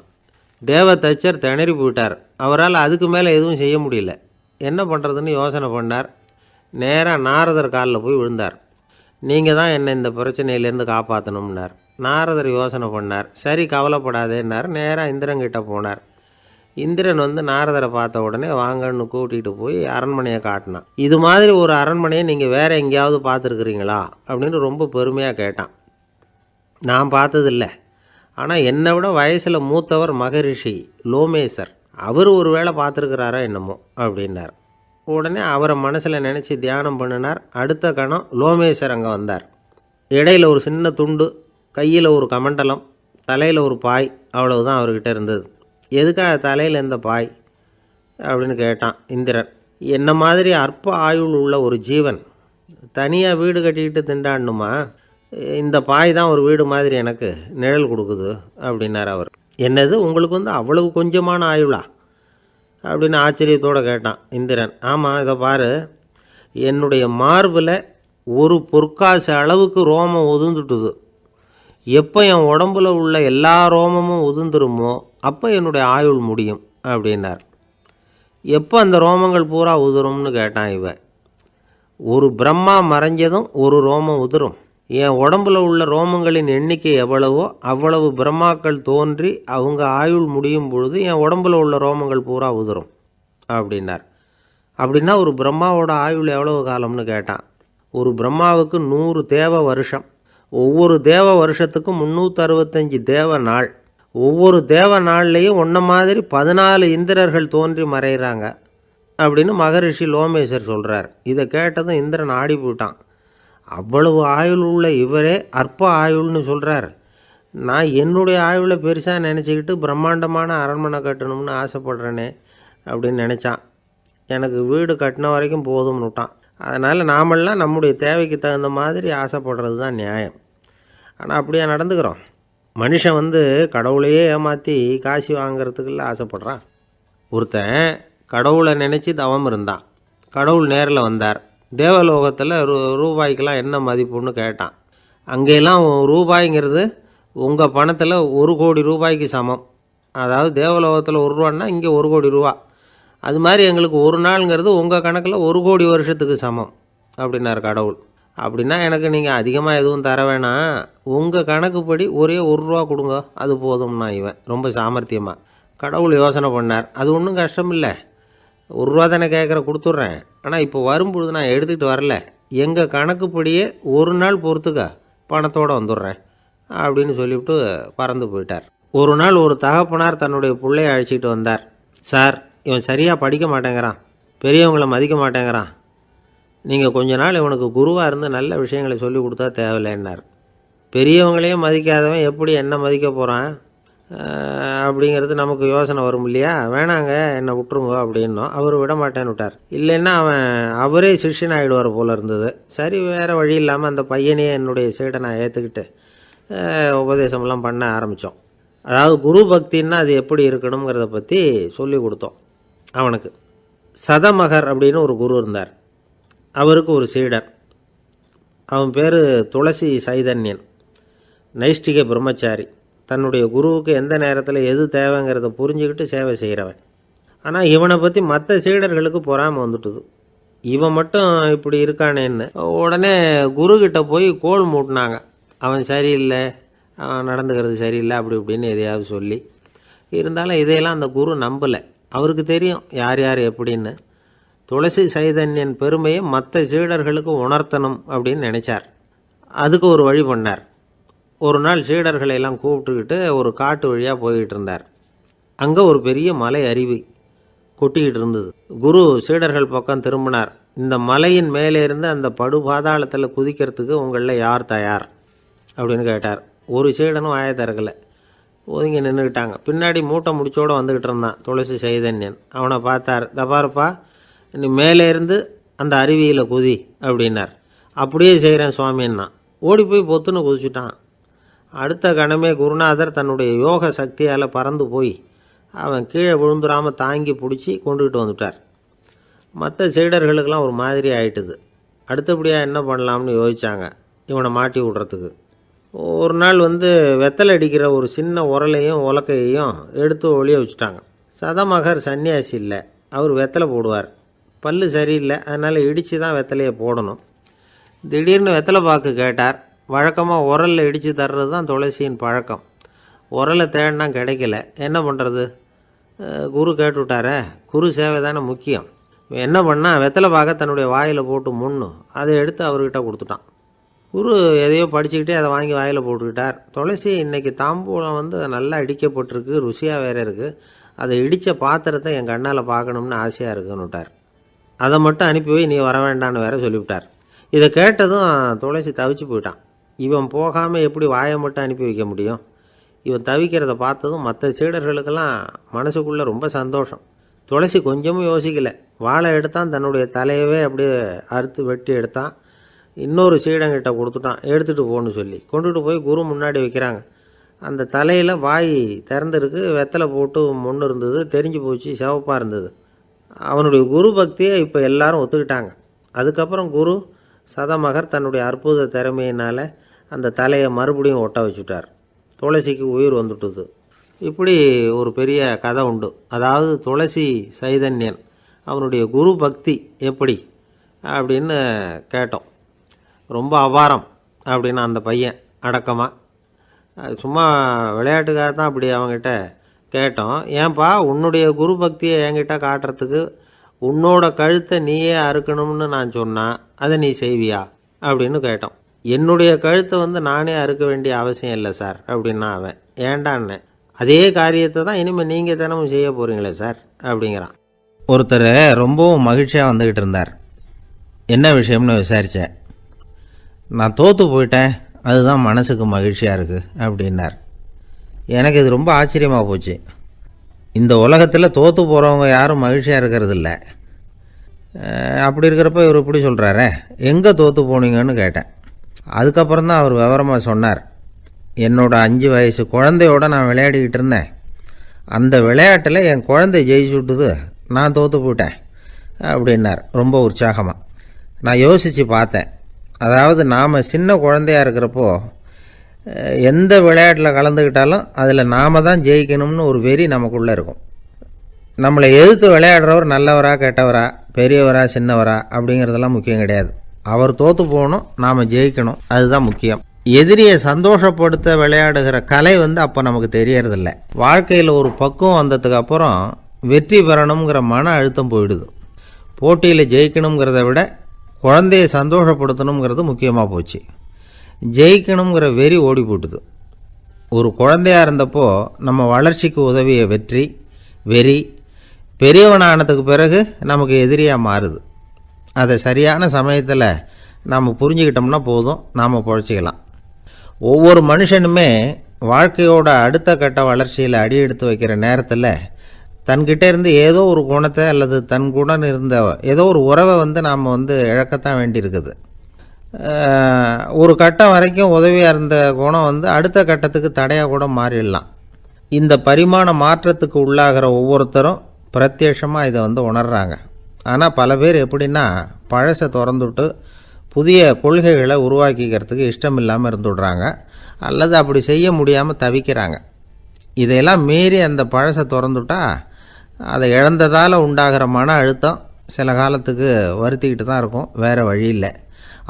தேவ தச்சர் திணறி போயிட்டார். அவரால் அதுக்கு மேலே எதுவும் செய்ய முடியல. என்ன பண்ணுறதுன்னு யோசனை பண்ணார். நேராக நாரதர் காலில் போய் விழுந்தார். நீங்கள் தான் என்னை இந்த பிரச்சனையிலேருந்து காப்பாற்றணும்னார். நாரதர் யோசனை பண்ணார். சரி, கவலைப்படாதேன்னார். நேராக இந்திரன்கிட்ட போனார். இந்திரன் வந்து நாரதரை பார்த்த உடனே வாங்கன்னு கூட்டிகிட்டு போய் அரண்மனையை காட்டினான். இது மாதிரி ஒரு அரண்மனையை நீங்கள் வேறு எங்கேயாவது பார்த்துருக்குறீங்களா அப்படின்னு ரொம்ப பெருமையாக கேட்டான். நான் பார்த்ததில்லை, ஆனால் என்னை விட வயசில் மூத்தவர் மகரிஷி லோமேசர், அவர் ஒரு வேளை பார்த்துருக்கிறாரோ என்னமோ அப்படின்னார். உடனே அவரை மனசில் நினச்சி தியானம் பண்ணினார். அடுத்த கணம் லோமேசர் அங்கே வந்தார். இடையில் ஒரு சின்ன துண்டு, கையில் ஒரு கமண்டலம், தலையில் ஒரு பாய், அவ்வளவுதான் அவர்கிட்ட இருந்தது. எதுக்காக தலையில் இந்த பாய் அப்படின்னு கேட்டான் இந்திரன். என்ன மாதிரி அற்ப ஆயுள் உள்ள ஒரு ஜீவன் தனியாக வீடு கட்டிக்கிட்டு திண்டாடணுமா? இந்த பாய் தான் ஒரு வீடு மாதிரி எனக்கு நிழல் கொடுக்குது அப்படின்னார் அவர். என்னது, உங்களுக்கு வந்து அவ்வளவு கொஞ்சமான ஆயுளா அப்படின்னு ஆச்சரியத்தோடு கேட்டான் இந்திரன். ஆமாம், இதை பாரு, என்னுடைய மார்பில் ஒரு பொற்காசு அளவுக்கு ரோமம் உதிர்ந்துட்டுது. எப்போ என் உடம்புல உள்ள எல்லா ரோமமும் உதிர்ந்துருமோ அப்போ என்னுடைய ஆயுள் முடியும் அப்படின்னார். எப்போ அந்த ரோமங்கள் பூரா உதிரும்னு கேட்டான் இவன். ஒரு பிரம்மா மறைஞ்சதும் ஒரு ரோமம் உதிரும். என் உடம்புல உள்ள ரோமங்களின் எண்ணிக்கை எவ்வளவோ அவ்வளவு பிரம்மாக்கள் தோன்றி அவங்க ஆயுள் முடியும் பொழுது என் உடம்புல உள்ள ரோமங்கள் பூரா உதிரும் அப்படின்னார். அப்படின்னா ஒரு பிரம்மாவோட ஆயுள் எவ்வளவு காலம்னு கேட்டான். ஒரு பிரம்மாவுக்கு 100 தேவ வருஷம். ஒவ்வொரு தேவ வருஷத்துக்கும் 365 தேவ நாள். ஒவ்வொரு தேவ நாள்லேயும் ஒன்றை மாதிரி 14 இந்திரர்கள் தோன்றி மறைகிறாங்க அப்படின்னு மகரிஷி லோமேசர் சொல்கிறார். இதை கேட்டதும் இந்திரன் ஆடி போயிட்டான். அவ்வளவு ஆயுள் உள்ள இவரே அற்ப ஆயுள்னு சொல்கிறார். நான் என்னுடைய ஆயுளை பெருசாக நினச்சிக்கிட்டு பிரம்மாண்டமான அரண்மனை கட்டணும்னு ஆசைப்படுறேனே அப்படின்னு நினச்சான். எனக்கு வீடு கட்டின வரைக்கும் போதும்னு விட்டான். அதனால் நாமெல்லாம் நம்முடைய தேவைக்கு தகுந்த மாதிரி ஆசைப்படுறது தான் நியாயம். ஆனால் அப்படியே நடந்துக்கிறோம். மனுஷன் வந்து கடவுளையே ஏமாற்றி காசு வாங்கிறதுக்குள்ள ஆசைப்படுறான். ஒருத்தன் கடவுளை நினச்சி தவம் இருந்தான். கடவுள் நேரில் வந்தார். தேவலோகத்தில் ரூபாய்க்கெல்லாம் என்ன மதிப்புன்னு கேட்டான். அங்கெல்லாம் ரூபாய்ங்கிறது உங்கள் பணத்தில் 1 கோடி ரூபாய்க்கு சமம். அதாவது தேவலோகத்தில் 1 ரூபான்னா இங்கே 1 கோடி ரூபா. அது மாதிரி எங்களுக்கு ஒரு நாளுங்கிறது உங்கள் கணக்கில் 1 கோடி வருஷத்துக்கு சமம் அப்படின்னார் கடவுள். அப்படின்னா எனக்கு நீங்கள் அதிகமாக எதுவும் தர வேணாம், உங்கள் கணக்குப்படி ஒரே 1 ரூபா கொடுங்க, அது போதும்னா இவன் ரொம்ப சாமர்த்தியமாக. கடவுள் யோசனை பண்ணார். அது ஒன்றும் கஷ்டம் இல்லை, 1 ரூபா தானே கேட்குற, கொடுத்துட்றேன். ஆனால் இப்போ வரும்பொழுது நான் எடுத்துக்கிட்டு வரல, எங்கள் கணக்குப்படியே 1 நாள் பொறுத்துக்க பணத்தோடு வந்துடுறேன் அப்படின்னு சொல்லிவிட்டு பறந்து போயிட்டார். ஒரு நாள் ஒரு தகப்பனார் தன்னுடைய பிள்ளையை அழைச்சிட்டு வந்தார். சார், இவன் சரியாக படிக்க மாட்டேங்கிறான், பெரியவங்களை மதிக்க மாட்டேங்கிறான், நீங்கள் கொஞ்ச நாள் இவனுக்கு குருவாக இருந்து நல்ல விஷயங்களை சொல்லி கொடுத்தா தேவையில்லைன்னார். பெரியவங்களையும் மதிக்காதவன் எப்படி என்ன மதிக்க போகிறான் அப்படிங்கிறது நமக்கு யோசனை வரும் இல்லையா? வேணாங்க, என்னை விட்டுருங்க அப்படின்னோம். அவர் விட மாட்டேன்னு விட்டார். இல்லைன்னா அவரே சிஷ்யன் ஆகிடுவார் போல இருந்தது. சரி, வேறு வழி இல்லாமல் அந்த பையனையே என்னுடைய சீடை நான் ஏற்றுக்கிட்டு உபதேசமெல்லாம் பண்ண ஆரம்பித்தோம். அதாவது குரு பக்தின்னா அது எப்படி இருக்கணுங்கிறத பற்றி சொல்லி கொடுத்தோம் அவனுக்கு. சதமகர் அப்படின்னு ஒரு குரு இருந்தார். அவருக்கு ஒரு சீடர். அவன் பேர் துளசி சைதன்யன், நைஷ்டிக பிரம்மச்சாரி. தன்னுடைய குருவுக்கு எந்த நேரத்தில் எது தேவைங்கிறத புரிஞ்சுக்கிட்டு சேவை செய்கிறவன். ஆனால் இவனை பற்றி மற்ற சீடர்களுக்கு பொறாமல் வந்துட்டுது. இவன் மட்டும் இப்படி இருக்கானேன்னு உடனே குருக்கிட்ட போய் கோல் மூட்டினாங்க. அவன் சரியில்லை, நடந்துக்கிறது சரியில்லை அப்படி இப்படின்னு எதையாவது சொல்லி. இருந்தாலும் இதையெல்லாம் அந்த குரு நம்பலை. அவருக்கு தெரியும் யார் யார் எப்படின்னு. துளசி சைதன்யன் பெருமையை மற்ற சீடர்களுக்கு உணர்த்தணும் அப்படின்னு நினச்சார். அதுக்கு ஒரு வழி பண்ணார். ஒரு நாள் சீடர்களை எல்லாம் கூப்பிட்டுக்கிட்டு ஒரு காட்டு வழியாக போய்கிட்டு இருந்தார். அங்கே ஒரு பெரிய மலை அருவி கொட்டிக்கிட்டு இருந்தது. குரு சீடர்கள் பக்கம் திரும்பினார். இந்த மலையின் மேலே இருந்து அந்த படுபாதாளத்தில் குதிக்கிறதுக்கு உங்களில் யார் தயார் அப்படின்னு கேட்டார். ஒரு சீடனும் வாயை திறக்கலை, ஒதுங்கி நின்றுக்கிட்டாங்க. பின்னாடி மூட்டை முடிச்சோடு வந்துக்கிட்டு இருந்தான் துளசி சைதன்யன். அவனை பார்த்தார். தபாருப்பா, நீ மேலே இருந்து அந்த அருவியில் குதி அப்படின்னார். அப்படியே செய்கிறேன் சுவாமின்னா ஓடி போய் பொத்துன்னு குதிச்சுட்டான். அடுத்த கணமே குருநாதர் தன்னுடைய யோக சக்தியால் பறந்து போய் அவன் கீழே விழுந்துடாமல் தாங்கி பிடிச்சி கொண்டுகிட்டு வந்துட்டார். மற்ற சீடர்களுக்கெல்லாம் ஒரு மாதிரி ஆயிட்டுது. அடுத்தபடியாக என்ன பண்ணலாம்னு யோசித்தாங்க இவனை மாட்டி விடுறதுக்கு. ஒரு நாள் வெத்தலை அடிக்கிற ஒரு சின்ன உரலையும் உலக்கையையும் எடுத்து ஒளிய வச்சுட்டாங்க. சதமகர் சன்னியாசி இல்லை, அவர் வெத்தலை போடுவார். பல்லு சரியில்லை, அதனால் இடித்து தான் வெத்தலையை போடணும். திடீர்னு வெத்தலை பாக்கு கேட்டார். வழக்கமாக உரலில் இடித்து தர்றது தான் துளசியின் பழக்கம். உரலை தேடினா கிடைக்கல, என்ன பண்ணுறது? குரு கேட்டுவிட்டாரே, குரு சேவை தானே முக்கியம். என்ன பண்ணால் வெத்தலை பாக்க தன்னுடைய வாயில் போட்டு முன்னும் அதை எடுத்து அவர்கிட்ட கொடுத்துட்டான். குரு எதையோ படிச்சுக்கிட்டே அதை வாங்கி வாயில் போட்டுக்கிட்டார். துளசி இன்றைக்கி தாம்பூலம் நல்லா இடிக்கப்பட்டிருக்கு, ருசியாக வேறு இருக்குது, அதை இடித்த பாத்திரத்தை என் கண்ணால் பார்க்கணும்னு ஆசையாக இருக்குன்னு விட்டார். அதை மட்டும் அனுப்பி போய் நீ வர வேண்டான்னு வேற சொல்லிவிட்டார். இதை கேட்டதும் துளசி தவிச்சு போயிட்டான். இவன் போகாமல் எப்படி வாயை மட்டும் அனுப்பி வைக்க முடியும்? இவன் தவிக்கிறத பார்த்ததும் மற்ற சீடர்களுக்கெல்லாம் மனசுக்குள்ளே ரொம்ப சந்தோஷம். துளசி கொஞ்சமும் யோசிக்கலை. வாழை எடுத்தான், தன்னுடைய தலையவே அப்படியே அறுத்து வெட்டி எடுத்தான். இன்னொரு சீடங்கிட்ட கொடுத்துட்டான், எடுத்துகிட்டு போன்னு சொல்லி. கொண்டுட்டு போய் குரு முன்னாடி வைக்கிறாங்க. அந்த தலையில் வாய் திறந்துருக்கு, வெத்தலை போட்டு முன்னு இருந்தது, தெரிஞ்சு போச்சு, சிவப்பாக இருந்தது. அவனுடைய குரு பக்தியை இப்போ எல்லாரும் ஒத்துக்கிட்டாங்க. அதுக்கப்புறம் குரு சதமகர் தன்னுடைய அற்புத திறமையினால் அந்த தலையை மறுபடியும் ஒட்ட வச்சுட்டார். துளசிக்கு உயிர் வந்துட்டுது. இப்படி ஒரு பெரிய கதை உண்டு. அதாவது துளசி சைதன்யன் அவனுடைய குரு பக்தி எப்படி அப்படின்னு கேட்டோம். ரொம்ப அபாரம் அப்படின்னு அந்த பையன் அடக்கமாக, சும்மா விளையாட்டுக்காக தான் அப்படி அவங்ககிட்ட கேட்டோம். ஏன்பா உன்னுடைய குரு பக்தியை என்கிட்ட காட்டுறதுக்கு உன்னோட கழுத்தை நீயே அறுக்கணும்னு நான் சொன்னால் அதை நீ செய்வியா அப்படின்னு கேட்டோம். என்னுடைய கழுத்தை நானே அறுக்க வேண்டிய அவசியம் இல்லை சார் அப்படின்னா அவன். ஏண்டான்னு, அதே காரியத்தை தான் இனிமேல் நீங்கள் தினமும் செய்ய போகிறீங்களே சார் அப்படிங்கிறான். ஒருத்தர் ரொம்பவும் மகிழ்ச்சியாக வந்துக்கிட்டு இருந்தார். என்ன விஷயம்னு விசாரித்தேன். நான் தோற்று போயிட்டேன், அதுதான் மனசுக்கு மகிழ்ச்சியாக இருக்குது அப்படின்னார். எனக்கு இது ரொம்ப ஆச்சரியமாக போச்சு. இந்த உலகத்தில் தோற்று போகிறவங்க யாரும் மகிழ்ச்சியாக இருக்கிறது இல்லை. அப்படி இருக்கிறப்ப இவர் இப்படி சொல்கிறாரே, எங்கே தோற்று போனீங்கன்னு கேட்டேன். அதுக்கப்புறம் தான் அவர் விவரமாக சொன்னார். என்னோட 5 வயசு குழந்தையோட நான் விளையாடிக்கிட்டு இருந்தேன். அந்த விளையாட்டில் என் குழந்தை ஜெயிச்சுட்டுது, நான் தோற்று போயிட்டேன் அப்படின்னார் ரொம்ப உற்சாகமாக. நான் யோசித்து பார்த்தேன். அதாவது நாம் சின்ன குழந்தையாக இருக்கிறப்போ எந்த விளையாட்டில் கலந்துக்கிட்டாலும் அதில் நாம் தான் ஜெயிக்கணும்னு ஒரு வெறி நமக்குள்ளே இருக்கும். நம்மளை எதிர்த்து விளையாடுறவர் நல்லவரா கெட்டவரா, பெரியவரா சின்னவரா அப்படிங்கிறதெல்லாம் முக்கியம் கிடையாது. அவர் தோற்று போகணும், நாம் ஜெயிக்கணும், அதுதான் முக்கியம். எதிரியை சந்தோஷப்படுத்த விளையாடுகிற கலை அப்போ நமக்கு தெரியறதில்ல. வாழ்க்கையில் ஒரு பக்குவம் வந்ததுக்கு அப்புறம் வெற்றி பெறணுங்கிற மன அழுத்தம் போயிடுது. போட்டியில் ஜெயிக்கணுங்கிறத விட குழந்தையை சந்தோஷப்படுத்தணுங்கிறது முக்கியமாக போச்சு. ஜெயிக்கணுங்கிற வெறி ஓடி போட்டுது. ஒரு குழந்தையாக இருந்தப்போ நம்ம வளர்ச்சிக்கு உதவிய வெறி பெரியவனானதுக்கு பிறகு நமக்கு எதிரியாக மாறுது. அதை சரியான சமயத்தில் நாம் புரிஞ்சுக்கிட்டோம்னா போதும், நாம் பொழைச்சிக்கலாம். ஒவ்வொரு மனுஷனுமே வாழ்க்கையோட அடுத்த கட்ட வளர்ச்சியில் அடி எடுத்து வைக்கிற நேரத்தில் தன்கிட்ட இருந்து ஏதோ ஒரு குணத்தை அல்லது தன் குணம் இருந்த ஏதோ ஒரு உறவை நாம் இழக்கத்தான் வேண்டியிருக்குது. ஒரு கட்டம் வரைக்கும் உதவியாக இருந்த குணம் அடுத்த கட்டத்துக்கு தடையாக கூட மாறிடலாம். இந்த பரிமாண மாற்றத்துக்கு உள்ளாகிற ஒவ்வொருத்தரும் பிரத்யட்சமாக இதை உணர்றாங்க. ஆனால் பல பேர் எப்படின்னா பழசை திறந்துவிட்டு புதிய கொள்கைகளை உருவாக்கிக்கிறதுக்கு இஷ்டம் இல்லாமல் இருந்துவிடுறாங்க, அல்லது அப்படி செய்ய முடியாமல் தவிக்கிறாங்க. இதையெல்லாம் மீறி அந்த பழசை திறந்துவிட்டா அதை இழந்ததால் உண்டாகிற மன அழுத்தம் சில காலத்துக்கு வருத்திக்கிட்டு தான் இருக்கும், வேறு வழி இல்லை.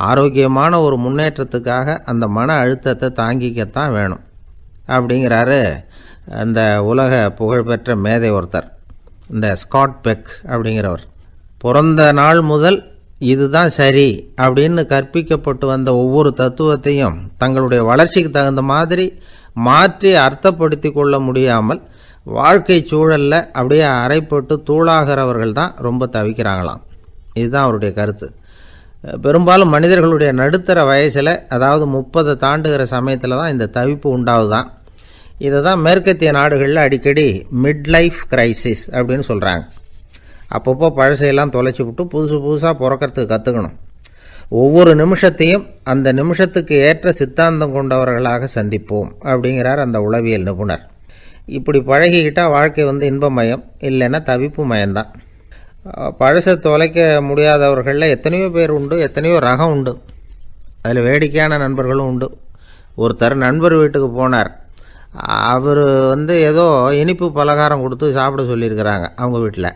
ஆரோக்கியமான ஒரு முன்னேற்றத்துக்காக அந்த மன அழுத்தத்தை தாங்கிக்கத்தான் வேணும். அப்படிங்கிறாரு அந்த உலக புகழ்பெற்ற மேதை ஒருத்தர், இந்த ஸ்காட் பெக் அப்படிங்கிறவர். பிறந்த நாள் முதல் இதுதான் சரி அப்படின்னு கற்பிக்கப்பட்டு வந்த ஒவ்வொரு தத்துவத்தையும் தங்களுடைய வளர்ச்சிக்கு தகுந்த மாதிரி மாற்றி அர்த்தப்படுத்தி கொள்ள முடியாமல் வாழ்க்கை சூழலில் அப்படியே அரைப்பட்டு தூளாகிறவர்கள் தான் ரொம்ப தவிக்கிறாங்களாம். இதுதான் அவருடைய கருத்து. பெரும்பாலும் மனிதர்களுடைய நடுத்தர வயசில், அதாவது 30 தாண்டுகிற சமயத்தில் தான் இந்த தவிப்பு உண்டாகுதான். இதை தான் மேற்கத்திய நாடுகளில் அடிக்கடி மிட் லைஃப் கிரைசிஸ் அப்படின்னு சொல்கிறாங்க. அப்பப்போ பழசையெல்லாம் தொலைச்சி விட்டு புதுசாக பிறக்கிறதுக்கு கற்றுக்கணும். ஒவ்வொரு நிமிஷத்தையும் அந்த நிமிஷத்துக்கு ஏற்ற சித்தாந்தம் கொண்டவர்களாக சந்திப்போம் அப்படிங்கிறார் அந்த உளவியல் நிபுணர். இப்படி பழகிக்கிட்டால் வாழ்க்கை இன்பமயம், இல்லைன்னா தவிப்பு மயம்தான். பழசை தொலைக்க முடியாதவர்களில் எத்தனையோ பேர் உண்டு, எத்தனையோ ரகம் உண்டு. அதில் வேடிக்கையான நண்பர்களும் உண்டு. ஒருத்தர் நண்பர் வீட்டுக்கு போனார். அவர் ஏதோ இனிப்பு பலகாரம் கொடுத்து சாப்பிட சொல்லியிருக்கிறாங்க அவங்க வீட்டில்.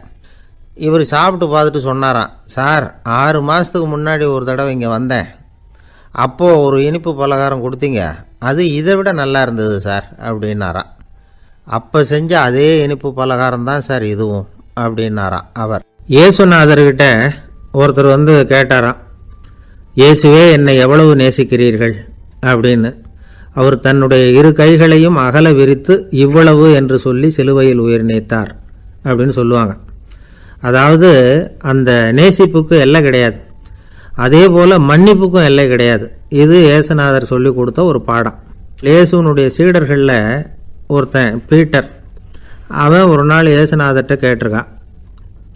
இவர் சாப்பிட்டு பார்த்துட்டு சொன்னாராம், சார் 6 மாதத்துக்கு முன்னாடி ஒரு தடவை இங்கே வந்தேன், அப்போது ஒரு இனிப்பு பலகாரம் கொடுத்தீங்க, அது இதை விட நல்லா இருந்தது சார் அப்படின்னாராம். அப்போ செஞ்ச அதே இனிப்பு பலகாரம் தான் சார் இதுவும் அப்படின்னாராம் அவர். இயேசுநாதர்கிட்ட ஒருத்தர் கேட்டாராம், இயேசுவே என்னை எவ்வளவு நேசிக்கிறீர்கள் அப்படின்னு. அவர் தன்னுடைய 2 கைகளையும் அகல விரித்து இவ்வளவு என்று சொல்லி சிலுவையில் உயிர் நீத்தார் அப்படின்னு சொல்லுவாங்க. அதாவது அந்த நேசிப்புக்கு எல்லை கிடையாது, அதே போல் மன்னிப்புக்கும் எல்லை கிடையாது. இது இயேசுநாதர் சொல்லி கொடுத்த ஒரு பாடம். இயேசுனுடைய சீடர்களில் ஒருத்தன் பீட்டர், அவன் ஒரு நாள் இயேசுநாதர்கிட்ட கேட்டிருக்கான்,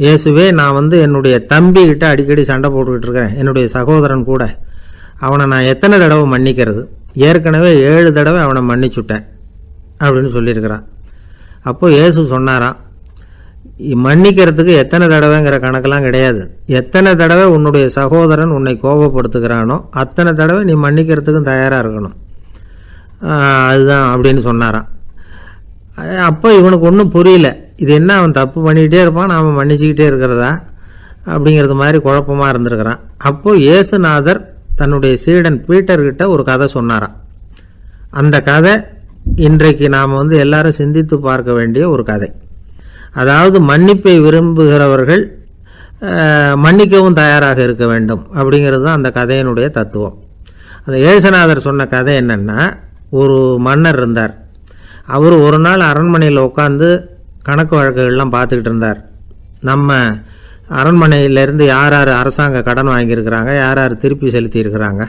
இயேசுவே நான் என்னுடைய தம்பிக்கிட்ட அடிக்கடி சண்டை போட்டுக்கிட்டு இருக்கிறேன், என்னுடைய சகோதரன் கூட, அவனை நான் எத்தனை தடவை மன்னிக்கிறது? ஏற்கனவே 7 தடவை அவனை மன்னிச்சுட்டேன் அப்படின்னு சொல்லியிருக்கிறான். அப்போது இயேசு சொன்னாராம், மன்னிக்கிறதுக்கு எத்தனை தடவைங்கிற கணக்கெல்லாம் கிடையாது. எத்தனை தடவை உன்னுடைய சகோதரன் உன்னை கோபப்படுத்துகிறானோ அத்தனை தடவை நீ மன்னிக்கிறதுக்கும் தயாராக இருக்கணும், அதுதான் அப்படின்னு சொன்னாராம். அப்போ இவனுக்கு ஒன்றும் புரியல, இது என்ன அவன் தப்பு பண்ணிக்கிட்டே இருப்பான், அவன் மன்னிச்சுக்கிட்டே இருக்கிறதா அப்படிங்கிறது மாதிரி குழப்பமாக இருந்திருக்கிறான். அப்போது இயேசுநாதர் தன்னுடைய சீடன் பீட்டர்கிட்ட ஒரு கதை சொன்னாராம். அந்த கதை இன்றைக்கு நாம் எல்லாரும் சிந்தித்து பார்க்க வேண்டிய ஒரு கதை. அதாவது மன்னிப்பை விரும்புகிறவர்கள் மன்னிக்கவும் தயாராக இருக்க வேண்டும் அப்படிங்கிறது தான் அந்த கதையினுடைய தத்துவம். அந்த இயேசுநாதர் சொன்ன கதை என்னென்னா, ஒரு மன்னர் இருந்தார். அவர் ஒரு நாள் அரண்மனையில் உட்காந்து கணக்கு வழக்குகள்லாம் பார்த்துக்கிட்டு இருந்தார். நம்ம அரண்மனையிலேருந்து யார் யார் அரசாங்க கடன் வாங்கியிருக்கிறாங்க, யார் யார் திருப்பி செலுத்தியிருக்கிறாங்க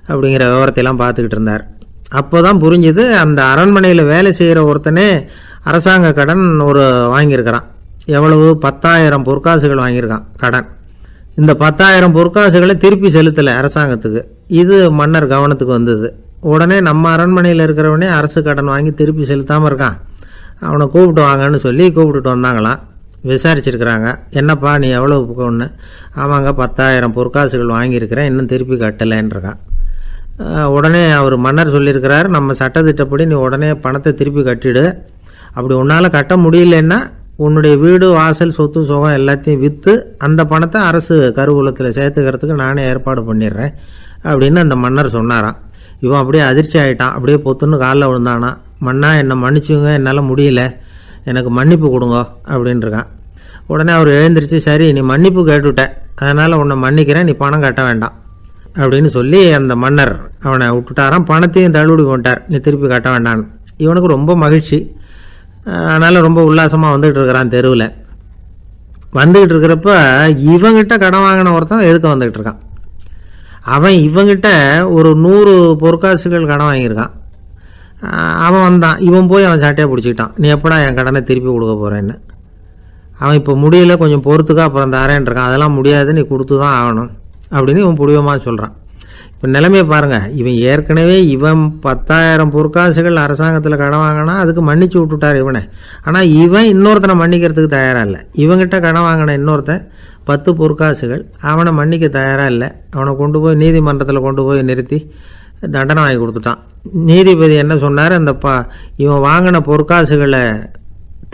அப்படிங்கிற விவரத்தையெல்லாம் பார்த்துக்கிட்டு இருந்தார். அப்போ தான் புரிஞ்சுது, அந்த அரண்மனையில் வேலை செய்கிற ஒருத்தனே அரசாங்க கடன் வாங்கியிருக்கிறான். எவ்வளவு? 10,000 பொற்காசுகள் வாங்கியிருக்கான் கடன். இந்த 10,000 பொற்காசுகளை திருப்பி செலுத்தலை அரசாங்கத்துக்கு. இது மன்னர் கவனத்துக்கு வந்தது. உடனே நம்ம அரண்மனையில் இருக்கிறவனே அரசு கடன் வாங்கி திருப்பி செலுத்தாமல் இருக்கான், அவனை கூப்பிட்டு வாங்கன்னு சொல்லி கூப்பிட்டுட்டு வந்தாங்களாம். விசாரிச்சிருக்கிறாங்க, என்னப்பா நீ எவ்வளோ ஒன்று? ஆமாங்க 10,000 பொற்காசுகள் வாங்கியிருக்கிறேன், இன்னும் திருப்பி கட்டலைன்றிருக்கான். உடனே அவர் மன்னர் சொல்லியிருக்கிறார், நம்ம சட்டத்திட்டப்படி நீ உடனே பணத்தை திருப்பி கட்டிடு, அப்படி உன்னால் கட்ட முடியலன்னா உன்னுடைய வீடு வாசல் சொத்து சுகம் எல்லாத்தையும் விற்று அந்த பணத்தை அரசு கருவூலத்தில் சேர்த்துக்கிறதுக்கு நானே ஏற்பாடு பண்ணிடுறேன் அப்படின்னு அந்த மன்னர் சொன்னாராம். இவன் அப்படியே அதிர்ச்சி ஆகிட்டான், அப்படியே பொத்துன்னு காலில் விழுந்தானா, மன்னா என்னை மன்னிச்சுங்க, என்னால் முடியல, எனக்கு மன்னிப்பு கொடுங்க அப்படின்ட்டுருக்கான். உடனே அவர் எழுந்திரிச்சு, சரி நீ மன்னிப்பு கேட்டுவிட்ட, அதனால் உன்னை மன்னிக்கிறேன், நீ பணம் கட்ட வேண்டாம் அப்படின்னு சொல்லி அந்த மன்னர் அவனை விட்டுட்டாராம். பணத்தையும் தள்ளுபடி பண்ணிட்டார், நீ திருப்பி கட்ட வேண்டான்னு. இவனுக்கு ரொம்ப மகிழ்ச்சி, அதனால் ரொம்ப உல்லாசமாக வந்துகிட்டு இருக்கிறான். தெருவில் வந்துக்கிட்டு இருக்கிறப்ப இவங்கிட்ட கடன் வாங்கின ஒருத்தன் எதுக்கு வந்துக்கிட்டு இருக்கான். அவன் இவங்கிட்ட ஒரு 100 பொற்காசுகள் கடன் வாங்கியிருக்கான். அவன் வந்தான், இவன் போய் அவன் சாட்டையை பிடிச்சிக்கிட்டான், நீ எப்படா என் கடனை திருப்பி கொடுக்க போகிறேன்னு. அவன் இப்போ முடியல, கொஞ்சம் பொறுத்துக்கா, அப்புறம் தரேன் இருக்கான். அதெல்லாம் முடியாது, நீ கொடுத்து தான் ஆகணும் அப்படின்னு இவன் புடிவமாக சொல்கிறான். இப்போ நிலைமையை பாருங்கள், இவன் ஏற்கனவே 10,000 பொற்காசுகள் அரசாங்கத்தில் கடன் வாங்கினா அதுக்கு மன்னிச்சு விட்டுட்டார் இவனை. ஆனால் இவன் இன்னொருத்தனை மன்னிக்கிறதுக்கு தயாராக இல்லை. இவங்கிட்ட கடன் வாங்கின இன்னொருத்தன் 10 பொற்காசுகள், அவனை மன்னிக்க தயாராக இல்லை. அவனை கொண்டு போய் நீதிமன்றத்தில் கொண்டு போய் நிறுத்தி தண்டனை வாங்கி கொடுத்துட்டான். நீதிபதி என்ன சொன்னார், அந்த இவன் வாங்கின பொற்காசுகளை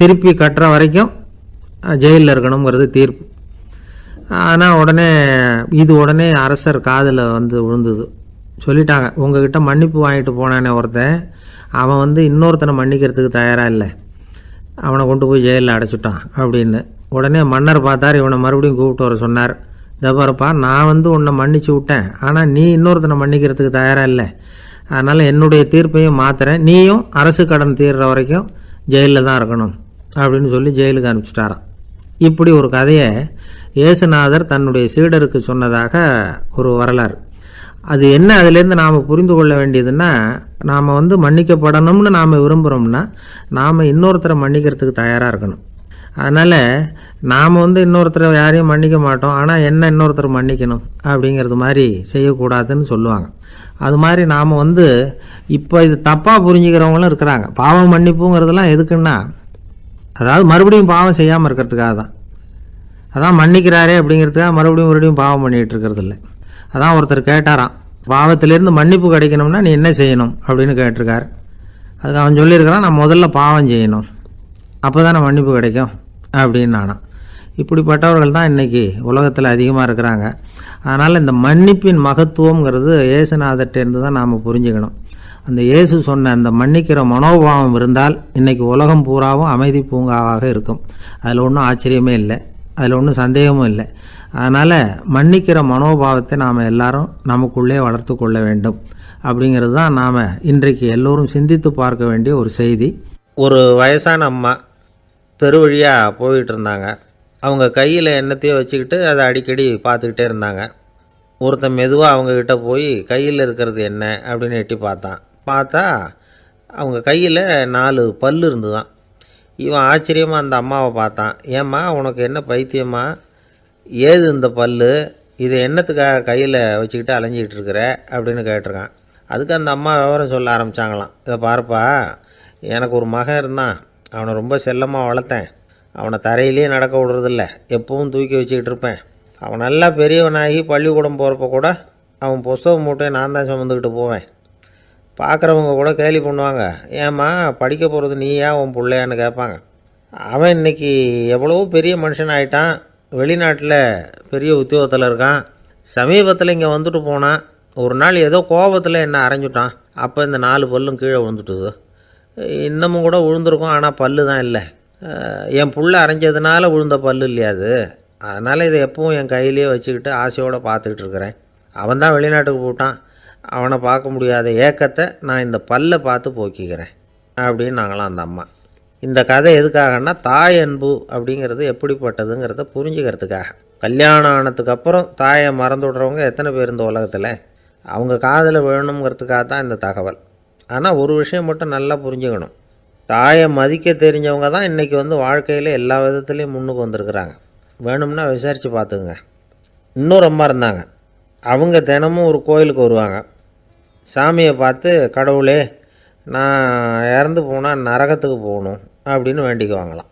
திருப்பி கட்டுற வரைக்கும் ஜெயிலில் இருக்கணுங்கிறது தீர்ப்பு. ஆனால் உடனே அரசர் காதில் விழுந்தது. சொல்லிட்டாங்க, உங்ககிட்ட மன்னிப்பு வாங்கிட்டு போனானே ஒருத்தன், அவன் வந்து இன்னொருத்தனை மன்னிக்கிறதுக்கு தயாராக இல்லை, அவனை கொண்டு போய் ஜெயிலில் அடைச்சிட்டான் அப்படின்னு. உடனே மன்னர் பார்த்தார், இவனை மறுபடியும் கூப்பிட்டு வர சொன்னார். தபாரப்பா, நான் வந்து உன்னை மன்னிச்சு விட்டேன், ஆனால் நீ இன்னொருத்தனை மன்னிக்கிறதுக்கு தயாராக இல்லை, அதனால் என்னுடைய தீர்ப்பையும் மாற்றுறேன், நீயும் அரசு கடன் தீர்ற வரைக்கும் ஜெயிலில் தான் இருக்கணும் அப்படின்னு சொல்லி ஜெயிலுக்கு அனுப்பிச்சிட்டாராம். இப்படி ஒரு கதையை இயேசுநாதர் தன்னுடைய சீடருக்கு சொன்னதாக ஒரு வரலாறு. அது என்ன, அதுலேருந்து நாம் புரிந்து கொள்ள வேண்டியதுன்னா, நாம் வந்து மன்னிக்கப்படணும்னு நாம் விரும்புகிறோம்னா நாம் இன்னொருத்தரை மன்னிக்கிறதுக்கு தயாராக இருக்கணும். அதனால் நாம் வந்து இன்னொருத்தரை யாரையும் மன்னிக்க மாட்டோம், ஆனால் என்ன இன்னொருத்தர் மன்னிக்கணும் அப்படிங்கிறது மாதிரி செய்யக்கூடாதுன்னு சொல்லுவாங்க. அது மாதிரி நாம் வந்து இப்போ இது தப்பாக புரிஞ்சுக்கிறவங்களும் இருக்கிறாங்க. பாவம் மன்னிப்புங்கிறதுலாம் எதுக்குன்னா, அதாவது மறுபடியும் பாவம் செய்யாமல் இருக்கிறதுக்காக தான். அதான் மன்னிக்கிறாரே அப்படிங்கிறதுக்காக மறுபடியும் பாவம் பண்ணிகிட்டு இருக்கிறது இல்லை. அதான் ஒருத்தர் கேட்டாராம், பாவத்திலேருந்து மன்னிப்பு கிடைக்கணும்னா நீ என்ன செய்யணும் அப்படின்னு கேட்டிருக்கார். அதுக்கு அவன் சொல்லியிருக்கிறான், நான் முதல்ல பாவம் செய்யணும், அப்போ தானே மன்னிப்பு கிடைக்கும் அப்படின்னு நானாம். இப்படிப்பட்டவர்கள் தான் இன்றைக்கி உலகத்தில் அதிகமாக இருக்கிறாங்க. அதனால் இந்த மன்னிப்பின் மகத்துவங்கிறது இயேசுநாதர்கிட்டேருந்து தான் நாம் புரிஞ்சுக்கணும். அந்த இயேசு சொன்ன அந்த மன்னிக்கிற மனோபாவம் இருந்தால் இன்றைக்கி உலகம் பூராவும் அமைதி பூங்காவாக இருக்கும். அதில் ஒன்றும் ஆச்சரியமே இல்லை, அதில் ஒன்றும் சந்தேகமும் இல்லை. அதனால் மன்னிக்கிற மனோபாவத்தை நாம் எல்லாரும் நமக்குள்ளே வளர்த்து கொள்ள வேண்டும் அப்படிங்கிறது தான் நாம் இன்றைக்கு எல்லோரும் சிந்தித்து பார்க்க வேண்டிய ஒரு செய்தி. ஒரு வயசான அம்மா பெருவழியாக போயிட்டு இருந்தாங்க. அவங்க கையில் எண்ணத்தையோ வச்சுக்கிட்டு அதை அடிக்கடி பார்த்துக்கிட்டே இருந்தாங்க. ஒருத்தன் மெதுவாக அவங்கக்கிட்ட போய் கையில் இருக்கிறது என்ன அப்படின்னு எட்டி பார்த்தா அவங்க கையில் 4 பல் இருந்துதான். இவன் ஆச்சரியமாக அந்த அம்மாவை பார்த்தான். ஏம்மா, உனக்கு என்ன பைத்தியமா, ஏது இந்த பல், இதை என்னத்துக்காக கையில் வச்சுக்கிட்டு அலைஞ்சிக்கிட்டு இருக்கிற அப்படின்னு கேட்டிருக்கான். அதுக்கு அந்த அம்மா விவரம் சொல்ல ஆரம்பித்தாங்களாம். இதை பாருப்பா, எனக்கு ஒரு மகன் இருந்தான், அவனை ரொம்ப செல்லமாக வளர்த்தேன், அவனை தரையிலேயே நடக்க விடுறதில்ல, எப்பவும் தூக்கி வச்சுக்கிட்டு இருப்பேன். அவன் நல்லா பெரியவனாகி பள்ளிக்கூடம் போகிறப்ப கூட அவன் புஸ்தக மூட்டையை நான் தான் சுமந்துக்கிட்டு போவேன். பார்க்குறவங்க கூட கேலி பண்ணுவாங்க, ஏம்மா படிக்க போகிறது நீயா உன் பிள்ளையான்னு கேட்பாங்க. அவன் இன்றைக்கி எவ்வளோ பெரிய மனுஷன் ஆகிட்டான், வெளிநாட்டில் பெரிய உத்தியோகத்தில் இருக்கான். சமீபத்தில் இங்கே வந்துட்டு போனான். ஒரு நாள் ஏதோ கோபத்தில் என்ன அரைஞ்சுட்டான். அப்போ இந்த 4 பல்லும் கீழே விழுந்துட்டுது. இன்னமும் கூட விழுந்திருக்கும், ஆனால் பல்லு தான் இல்லை. என் புள்ள அரைஞ்சதுனால விழுந்த பல்லு இல்லையா அது, அதனால் இதை எப்பவும் என் கையிலேயே வச்சுக்கிட்டு ஆசையோடு பார்த்துக்கிட்டு இருக்கிறேன். அவன் தான் வெளிநாட்டுக்கு போட்டான், அவனை பார்க்க முடியாத ஏக்கத்தை நான் இந்த பல்லை பார்த்து போக்கிக்கிறேன் அப்படின்னு நாங்களாம் அந்த அம்மா. இந்த கதை எதுக்காகன்னா, தாய் அன்பு அப்படிங்கிறது எப்படிப்பட்டதுங்கிறத புரிஞ்சுக்கிறதுக்காக. கல்யாணம் ஆனதுக்கப்புறம் தாயை மறந்து விடுறவங்க எத்தனை பேர் இந்த உலகத்தில், அவங்க காதில் விழணுங்கிறதுக்காக தான் இந்த தகவல். ஆனால் ஒரு விஷயம் மட்டும் நல்லா புரிஞ்சுக்கணும், தாயை மதிக்க தெரிஞ்சவங்க தான் இன்றைக்கி வந்து வாழ்க்கையில் எல்லா விதத்துலேயும் முன்னுக்கு வந்திருக்கிறாங்க. வேணும்னா விசாரித்து பார்த்துங்க. இன்னொரு அம்மா இருந்தாங்க, அவங்க தினமும் ஒரு கோயிலுக்கு வருவாங்க. சாமியை பார்த்து, கடவுளே நான் இறந்து போனால் நரகத்துக்கு போகணும் அப்படின்னு வேண்டிக்குவாங்களாம்.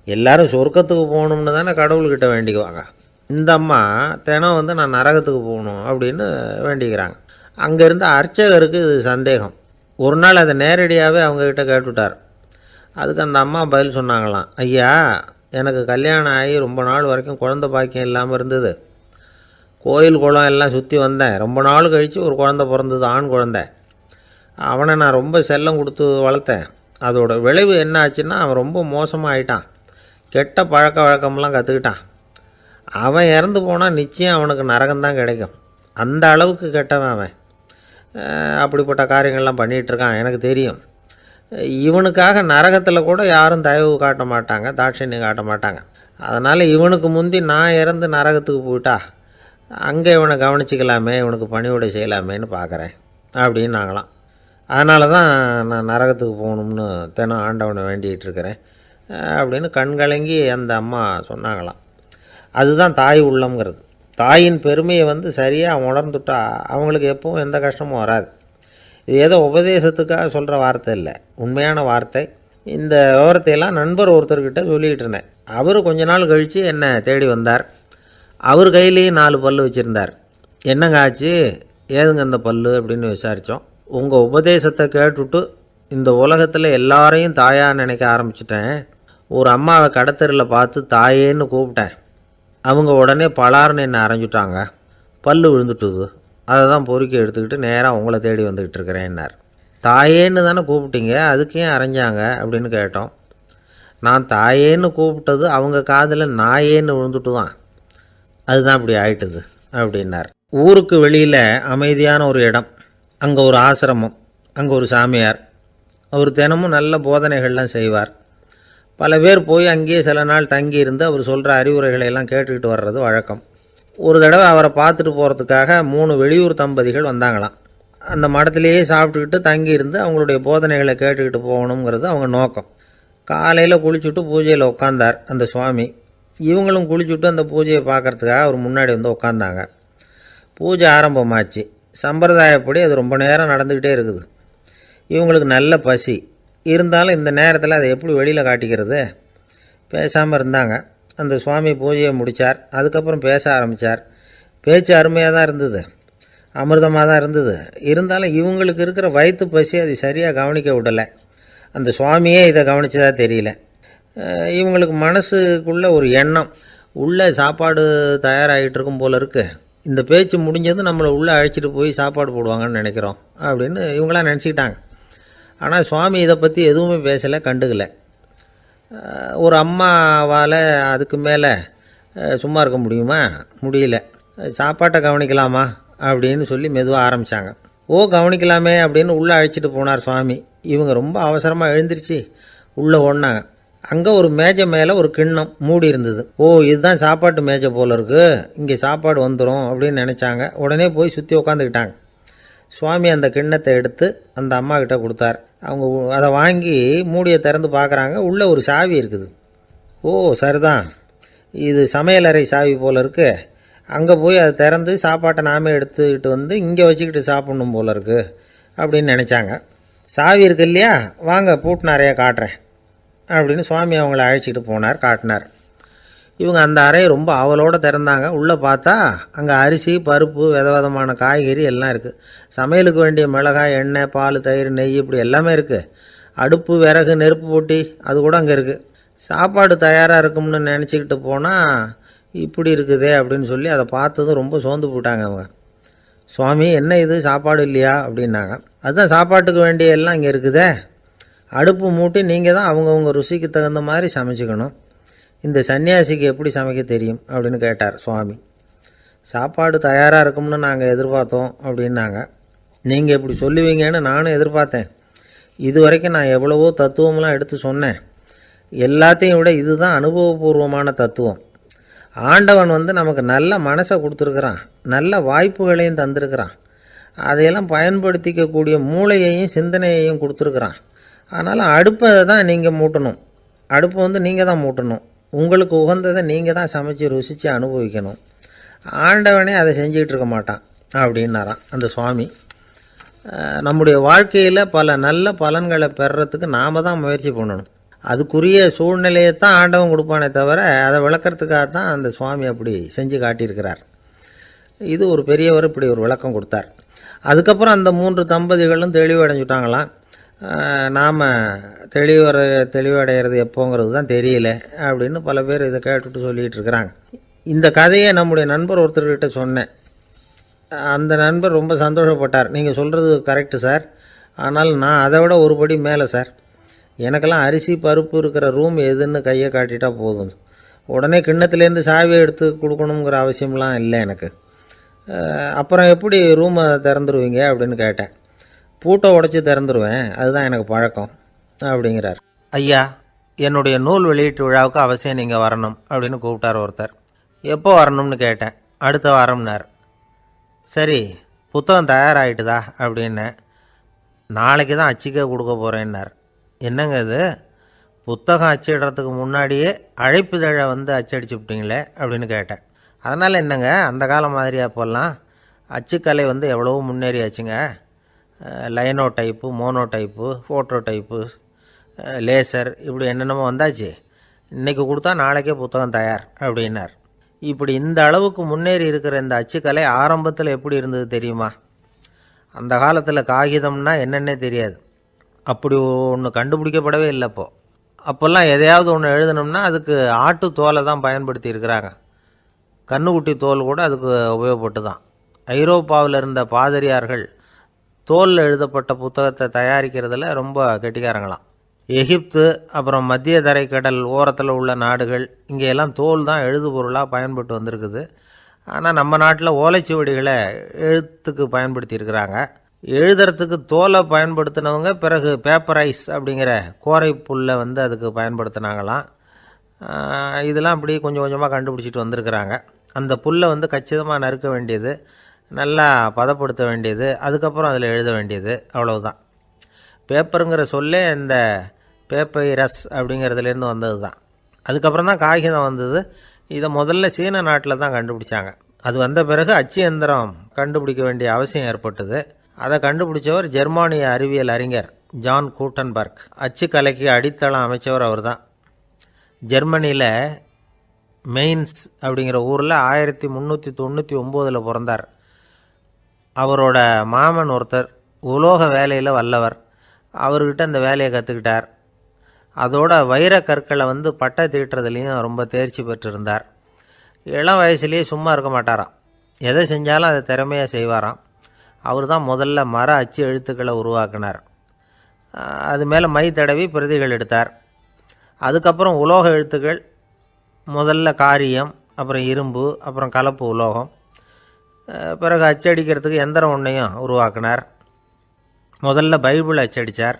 எல்லோரும் சொர்க்கத்துக்கு போகணும்னு தானே கடவுள்கிட்ட வேண்டிக்குவாங்க. இந்த அம்மா தினம் வந்து நான் நரகத்துக்கு போகணும் அப்படின்னு வேண்டிக்கிறாங்க. அங்கே இருந்த அர்ச்சகருக்கு இது சந்தேகம். ஒரு நாள் அதை நேரடியாகவே அவங்கக்கிட்ட கேட்டுவிட்டார். அதுக்கு அந்த அம்மா பதில் சொன்னாங்களாம், ஐயா, எனக்கு கல்யாணம் ஆகி ரொம்ப நாள் வரைக்கும் குழந்தை பாக்கியம் இல்லாமல் இருந்தது. கோயில் குளம் எல்லாம் சுற்றி வந்தேன். ரொம்ப நாள் கழித்து ஒரு குழந்தை பிறந்தது, ஆண் குழந்தை. அவனை நான் ரொம்ப செல்லம் கொடுத்து வளர்த்தேன். அதோட விளைவு என்ன ஆச்சுன்னா, அவன் ரொம்ப மோசமாக ஆகிட்டான். கெட்ட பழக்க வழக்கம்லாம் கற்றுக்கிட்டான். அவன் இறந்து போனால் நிச்சயம் அவனுக்கு நரகம்தான் கிடைக்கும். அந்த அளவுக்கு கெட்டவன் அவன். அப்படிப்பட்ட காரியங்கள்லாம் பண்ணிகிட்ருக்கான், எனக்கு தெரியும். இவனுக்காக நரகத்தில் கூட யாரும் தயவு காட்ட மாட்டாங்க, தாட்சண்யம் காட்ட மாட்டாங்க. அதனால் இவனுக்கு முந்தி நான் இறந்து நரகத்துக்கு போயிட்டா அங்கே இவனை கவனிச்சிக்கலாமே, இவனுக்கு பணிவிடை செய்யலாமேன்னு பார்க்குறேன் அப்படின்னு நாங்களாம். அதனால தான் நான் நரகத்துக்கு போகணும்னு தினம் ஆண்டவனை வேண்டிகிட்டு இருக்கிறேன் அப்படின்னு கண்கலங்கி அந்த அம்மா சொன்னாங்களாம். அதுதான் தாய் உள்ளம்ங்கிறது. தாயின் பெருமையை வந்து சரியாக உணர்ந்துட்டா அவங்களுக்கு எப்பவும் எந்த கஷ்டமும் வராது. இது ஏதோ உபதேசத்துக்காக சொல்கிற வார்த்தை இல்லை, உண்மையான வார்த்தை. இந்த விவரத்தையெல்லாம் நண்பர் ஒருத்தர்கிட்ட சொல்லிக்கிட்டு இருந்தேன். அவர் கொஞ்ச நாள் கழித்து என்னை தேடி வந்தார். அவர் கையிலேயும் 4 பல் வச்சுருந்தார். என்னங்க ஆச்சு, ஏதுங்க அந்த பல் அப்படின்னு விசாரித்தோம். உங்கள் உபதேசத்தை கேட்டுவிட்டு இந்த உலகத்தில் எல்லாரையும் தாயாக நினைக்க ஆரம்பிச்சிட்டேன். ஒரு அம்மாவை கடத்தரில் பார்த்து தாயேன்னு கூப்பிட்டேன். அவங்க உடனே பலார்னு என்னை அரைஞ்சிட்டாங்க, பல் விழுந்துட்டுது. அதை தான் பொறுக்கி எடுத்துக்கிட்டு நேராக உங்களை தேடி வந்துக்கிட்டு இருக்கிறேன்னார். தாயேன்னு தானே கூப்பிட்டீங்க, அதுக்கு ஏன் அரைஞ்சாங்க அப்படின்னு கேட்டோம். நான் தாயேன்னு கூப்பிட்டது அவங்க காதில் நாயேன்னு விழுந்துட்டு தான், அதுதான் இப்படி ஆயிட்டுது அப்படின்னார். ஊருக்கு வெளியில் அமைதியான ஒரு இடம், அங்கே ஒரு ஆசிரமம், அங்கே ஒரு சாமியார். அவர் தினமும் நல்ல போதனைகள்லாம் செய்வார். பல பேர் போய் அங்கேயே சில நாள் தங்கி இருந்து அவர் சொல்கிற அறிவுரைகளை எல்லாம் கேட்டுக்கிட்டு வர்றது வழக்கம். ஒரு தடவை அவரை பார்த்துட்டு போகிறதுக்காக 3 வெளியூர் தம்பதிகள் வந்தாங்களாம். அந்த மடத்திலேயே சாப்பிட்டுக்கிட்டு தங்கி இருந்து அவங்களுடைய போதனைகளை கேட்டுக்கிட்டு போகணுங்கிறது அவங்க நோக்கம். காலையில் குளிச்சுட்டு பூஜையில் உட்காந்தார் அந்த சுவாமி. இவங்களும் குளிச்சுட்டு அந்த பூஜையை பார்க்குறதுக்காக அவர் முன்னாடி வந்து உட்காந்தாங்க. பூஜை ஆரம்பமாச்சு. சம்பிரதாயப்படி அது ரொம்ப நேரம் நடந்துக்கிட்டே இருக்குது. இவங்களுக்கு நல்ல பசி இருந்தாலும் இந்த நேரத்தில் அதை எப்படி வெளியில் காட்டிக்கிறது? பேசாமல் இருந்தாங்க. அந்த சுவாமி பூஜையை முடித்தார். அதுக்கப்புறம் பேச ஆரம்பித்தார். பேச்சு அருமையாக தான் இருந்தது, அமிர்தமாக தான் இருந்தது. இருந்தாலும் இவங்களுக்கு இருக்கிற வயிற்று பசி அது சரியாக கவனிக்க விடலை. அந்த சுவாமியே இதை கவனிச்சதா தெரியல. இவங்களுக்கு மனசுக்குள்ளே ஒரு எண்ணம், உள்ளே சாப்பாடு தயாராகிட்டு இருக்கும் போல இருக்குது, இந்த பேச்சு முடிஞ்சது நம்மளை உள்ளே அழைச்சிட்டு போய் சாப்பாடு போடுவாங்கன்னு நினைக்கிறோம் அப்படின்னு இவங்களாம் நினச்சிக்கிட்டாங்க. ஆனால் சுவாமி இதை பற்றி எதுவுமே பேசலை, கண்டுக்கலை. ஒரு அம்மாவால் அதுக்கு மேலே சும்மா இருக்க முடியுமா? முடியல. சாப்பாட்டை கவனிக்கலாமா அப்படின்னு சொல்லி மெதுவாக ஆரம்பித்தாங்க. கவனிக்கலாமே அப்படின்னு உள்ளே அழைச்சிட்டு போனார் சுவாமி. இவங்க ரொம்ப அவசரமாக எழுந்திரிச்சு உள்ளே ஓடினாங்க. அங்கே ஒரு மேஜை மேலே ஒரு கிண்ணம் மூடி இருந்தது. இதுதான் சாப்பாட்டு மேஜை போல இருக்குது, இங்கே சாப்பாடு வந்துடும் அப்படின்னு நினச்சாங்க. உடனே போய் சுற்றி உட்காந்துக்கிட்டாங்க. சுவாமி அந்த கிண்ணத்தை எடுத்து அந்த அம்மா கிட்ட கொடுத்தார். அவங்க அதை வாங்கி மூடியை திறந்து பார்க்குறாங்க. உள்ளே ஒரு சாவி இருக்குது. சரிதான், இது சமையலறை சாவி போல் இருக்குது. அங்கே போய் அதை திறந்து சாப்பாட்டை நாமே எடுத்துக்கிட்டு வந்து இங்கே வச்சுக்கிட்டு சாப்பிட்ணும் போல இருக்குது அப்படின்னு நினச்சாங்க. சாவி இருக்கு இல்லையா, வாங்க பூட்டு நிறையா காட்டுறேன் அப்படின்னு சுவாமி அவங்கள அழைச்சிட்டு போனார், காட்டினார். இவங்க அந்த அறையை ரொம்ப ஆவலோடு திறந்தாங்க. உள்ளே பார்த்தா அங்கே அரிசி, பருப்பு, விதவிதமான காய்கறி எல்லாம் இருக்குது. சமையலுக்கு வேண்டிய மிளகாய், எண்ணெய், பால், தயிர், நெய் இப்படி எல்லாமே இருக்குது. அடுப்பு, விறகு, நெருப்பு போட்டி அது கூட அங்கே இருக்குது. சாப்பாடு தயாராக இருக்கும்னு நினச்சிக்கிட்டு போனால் இப்படி இருக்குதே அப்படின்னு சொல்லி அதை பார்த்ததும் ரொம்ப சோர்ந்து போட்டாங்க அவங்க. சுவாமி, என்ன இது சாப்பாடு இல்லையா அப்படின்னாங்க. அதுதான் சாப்பாட்டுக்கு வேண்டிய எல்லாம் இங்கே இருக்குதே. அடுப்பு மூட்டி நீங்கள் தான் அவங்கவுங்க ருசிக்கு தகுந்த மாதிரி சமைச்சிக்கணும். இந்த சன்னியாசிக்கு எப்படி சமைக்க தெரியும் அப்படின்னு கேட்டார் சுவாமி. சாப்பாடு தயாராக இருக்கும்னு நாங்கள் எதிர்பார்த்தோம் அப்படின்னாங்க. நீங்கள் இப்படி சொல்லுவீங்கன்னு நானும் எதிர்பார்த்தேன். இது வரைக்கும் நான் எவ்வளவோ தத்துவம்லாம் எடுத்து சொன்னேன். எல்லாத்தையும் விட இதுதான் அனுபவபூர்வமான தத்துவம். ஆண்டவன் நமக்கு நல்ல மனசை கொடுத்துருக்குறான், நல்ல வாய்ப்புகளையும் தந்திருக்கிறான், அதையெல்லாம் பயன்படுத்திக்கக்கூடிய மூளையையும் சிந்தனையையும் கொடுத்துருக்குறான். அதனால் அடுப்பை தான் நீங்கள் மூட்டணும். அடுப்பை நீங்கள் தான் மூட்டணும். உங்களுக்கு உகந்ததை நீங்கள் தான் சமைச்சு ருசித்து அனுபவிக்கணும். ஆண்டவனே அதை செஞ்சுக்கிட்டு இருக்க மாட்டான் அப்படின்னாராம் அந்த சுவாமி. நம்முடைய வாழ்க்கையில் பல நல்ல பலன்களை பெறுறதுக்கு நாம் தான் முயற்சி பண்ணணும். அதுக்குரிய சூழ்நிலையை தான் ஆண்டவன் கொடுப்பானே தவிர அதை விளக்கிறதுக்காக தான் அந்த சுவாமி அப்படி செஞ்சு காட்டியிருக்கிறார். இது ஒரு பெரியவர் இப்படி ஒரு விளக்கம் கொடுத்தார். அதுக்கப்புறம் அந்த 3 தம்பதிகளும் தெளிவடைஞ்சுட்டாங்களாம். நாம் தெளிவடைகிறது எப்போங்கிறது தான் தெரியல அப்படின்னு பல பேர் இதை கேட்டுட்டு சொல்லிகிட்டு இருக்கிறாங்க. இந்த கதையை நம்முடைய நண்பர் ஒருத்தர்கிட்ட சொன்னேன். அந்த நண்பர் ரொம்ப சந்தோஷப்பட்டார். நீங்கள் சொல்கிறது கரெக்டு சார், ஆனால் நான் அதை விட ஒரு படி மேலே சார். எனக்கெல்லாம் அரிசி, பருப்பு இருக்கிற ரூம் எதுன்னு கையை காட்டிட்டா போதும். உடனே கிண்ணத்துலேருந்து சாவியை எடுத்து கொடுக்கணுங்கிற அவசியம்லாம் இல்லை எனக்கு. அப்புறம் எப்படி ரூமை திறந்துருவீங்க அப்படின்னு கேட்டேன். பூட்டை உடச்சி திறந்துருவேன், அதுதான் எனக்கு பழக்கம் அப்படிங்கிறார். ஐயா, என்னுடைய நூல் வெளியீட்டு விழாவுக்கு அவசியம் நீங்கள் வரணும் அப்படின்னு கூப்பிட்டார் ஒருத்தர். எப்போ வரணும்னு கேட்டேன். அடுத்த வாரம்னார். சரி, புத்தகம் தயாராகிட்டுதா அப்படின்னேன். நாளைக்கு தான் அச்சிக்க கொடுக்க போகிறேன்னார். என்னங்க இது, புத்தகம் அச்சிடுறதுக்கு முன்னாடியே அழைப்புதழை அச்சடிச்சு விட்டீங்களே அப்படின்னு கேட்டேன். அதனால் என்னங்க, அந்த காலம் மாதிரியா இப்போல்லாம் அச்சுக்கலை எவ்வளவோ முன்னேறியாச்சுங்க. Linotype, monotype, phototype, laser இப்படி என்னென்னமோ வந்தாச்சு. இன்றைக்கி கொடுத்தா நாளைக்கே புத்தகம் தயார் அப்படின்னார். இப்படி இந்த அளவுக்கு முன்னேறி இருக்கிற இந்த அச்சுக்கலை ஆரம்பத்தில் எப்படி இருந்தது தெரியுமா? அந்த காலத்தில் காகிதம்னா என்னென்னே தெரியாது. அப்படி ஒன்று கண்டுபிடிக்கப்படவே இல்லை. அப்போல்லாம் எதையாவது ஒன்று எழுதணும்னா அதுக்கு ஆட்டு தோலை தான் பயன்படுத்தி இருக்கிறாங்க. கண்ணுக்குட்டி தோல் கூட அதுக்கு உபயோகப்பட்டு தான். ஐரோப்பாவில் இருந்த பாதிரியார்கள் தோலில் எழுதப்பட்ட புத்தகத்தை தயாரிக்கிறதுல ரொம்ப கெட்டிக்காரங்களாம். எகிப்து, அப்புறம் மத்திய தரைக்கடல் ஓரத்தில் உள்ள நாடுகள், இங்கே எல்லாம் தோல் தான் எழுதுபொருளாக பயன்பட்டு வந்திருக்குது. ஆனால் நம்ம நாட்டில் ஓலைச்சுவடிகளை எழுத்துக்கு பயன்படுத்தியிருக்கிறாங்க. எழுதுறதுக்கு தோலை பயன்படுத்தினவங்க பிறகு பேப்பரைஸ் அப்படிங்கிற கோரை புல்லை அதுக்கு பயன்படுத்தினாங்களாம். இதெல்லாம் அப்படி கொஞ்சம் கொஞ்சமாக கண்டுபிடிச்சிட்டு வந்திருக்கிறாங்க. அந்த புல்லை கச்சிதமாக நறுக்க வேண்டியது, நல்லா பதப்படுத்த வேண்டியது, அதுக்கப்புறம் அதில் எழுத வேண்டியது, அவ்வளவுதான். பேப்பருங்கிற சொல்லே இந்த பேப்பைரஸ் அப்படிங்கிறதுலேருந்து வந்தது தான். அதுக்கப்புறம் தான் காகிதம் வந்தது. இதை முதல்ல சீன நாட்டில் தான் கண்டுபிடிச்சாங்க. அது வந்த பிறகு அச்சு எந்திரம் கண்டுபிடிக்க வேண்டிய அவசியம் ஏற்பட்டது. அதை கண்டுபிடிச்சவர் ஜெர்மானிய அறிவியல் அறிஞர் ஜான் கூட்டன்பர்க். அச்சு கலைக்கு அடித்தளம் அமைச்சவர் அவர் தான். ஜெர்மனியில் மெயின்ஸ் அப்படிங்கிற ஊரில் 1399 பிறந்தார். அவரோட மாமன் ஒருத்தர் உலோக வேலையில் வல்லவர். அவர்கிட்ட அந்த வேலையை கற்றுக்கிட்டார். அதோட வைரக்கற்களை பட்டை தீட்டுறதுலேயும் ரொம்ப தேர்ச்சி பெற்றிருந்தார். இளம் வயசுலேயே சும்மா இருக்க மாட்டாராம். எதை செஞ்சாலும் அதை திறமையாக செய்வாராம். அவர் தான் முதல்ல மர அச்சு எழுத்துக்களை உருவாக்கினார். அது மேலே மை தடவி பிரதிகள் எடுத்தார். அதுக்கப்புறம் உலோக எழுத்துக்கள், முதல்ல காரியம், அப்புறம் இரும்பு, அப்புறம் கலப்பு உலோகம், பிறகு அச்சடிக்கிறதுக்கு எந்திரம் ஒன்றையும் உருவாக்கினார். முதல்ல பைபிள் அச்சடித்தார்.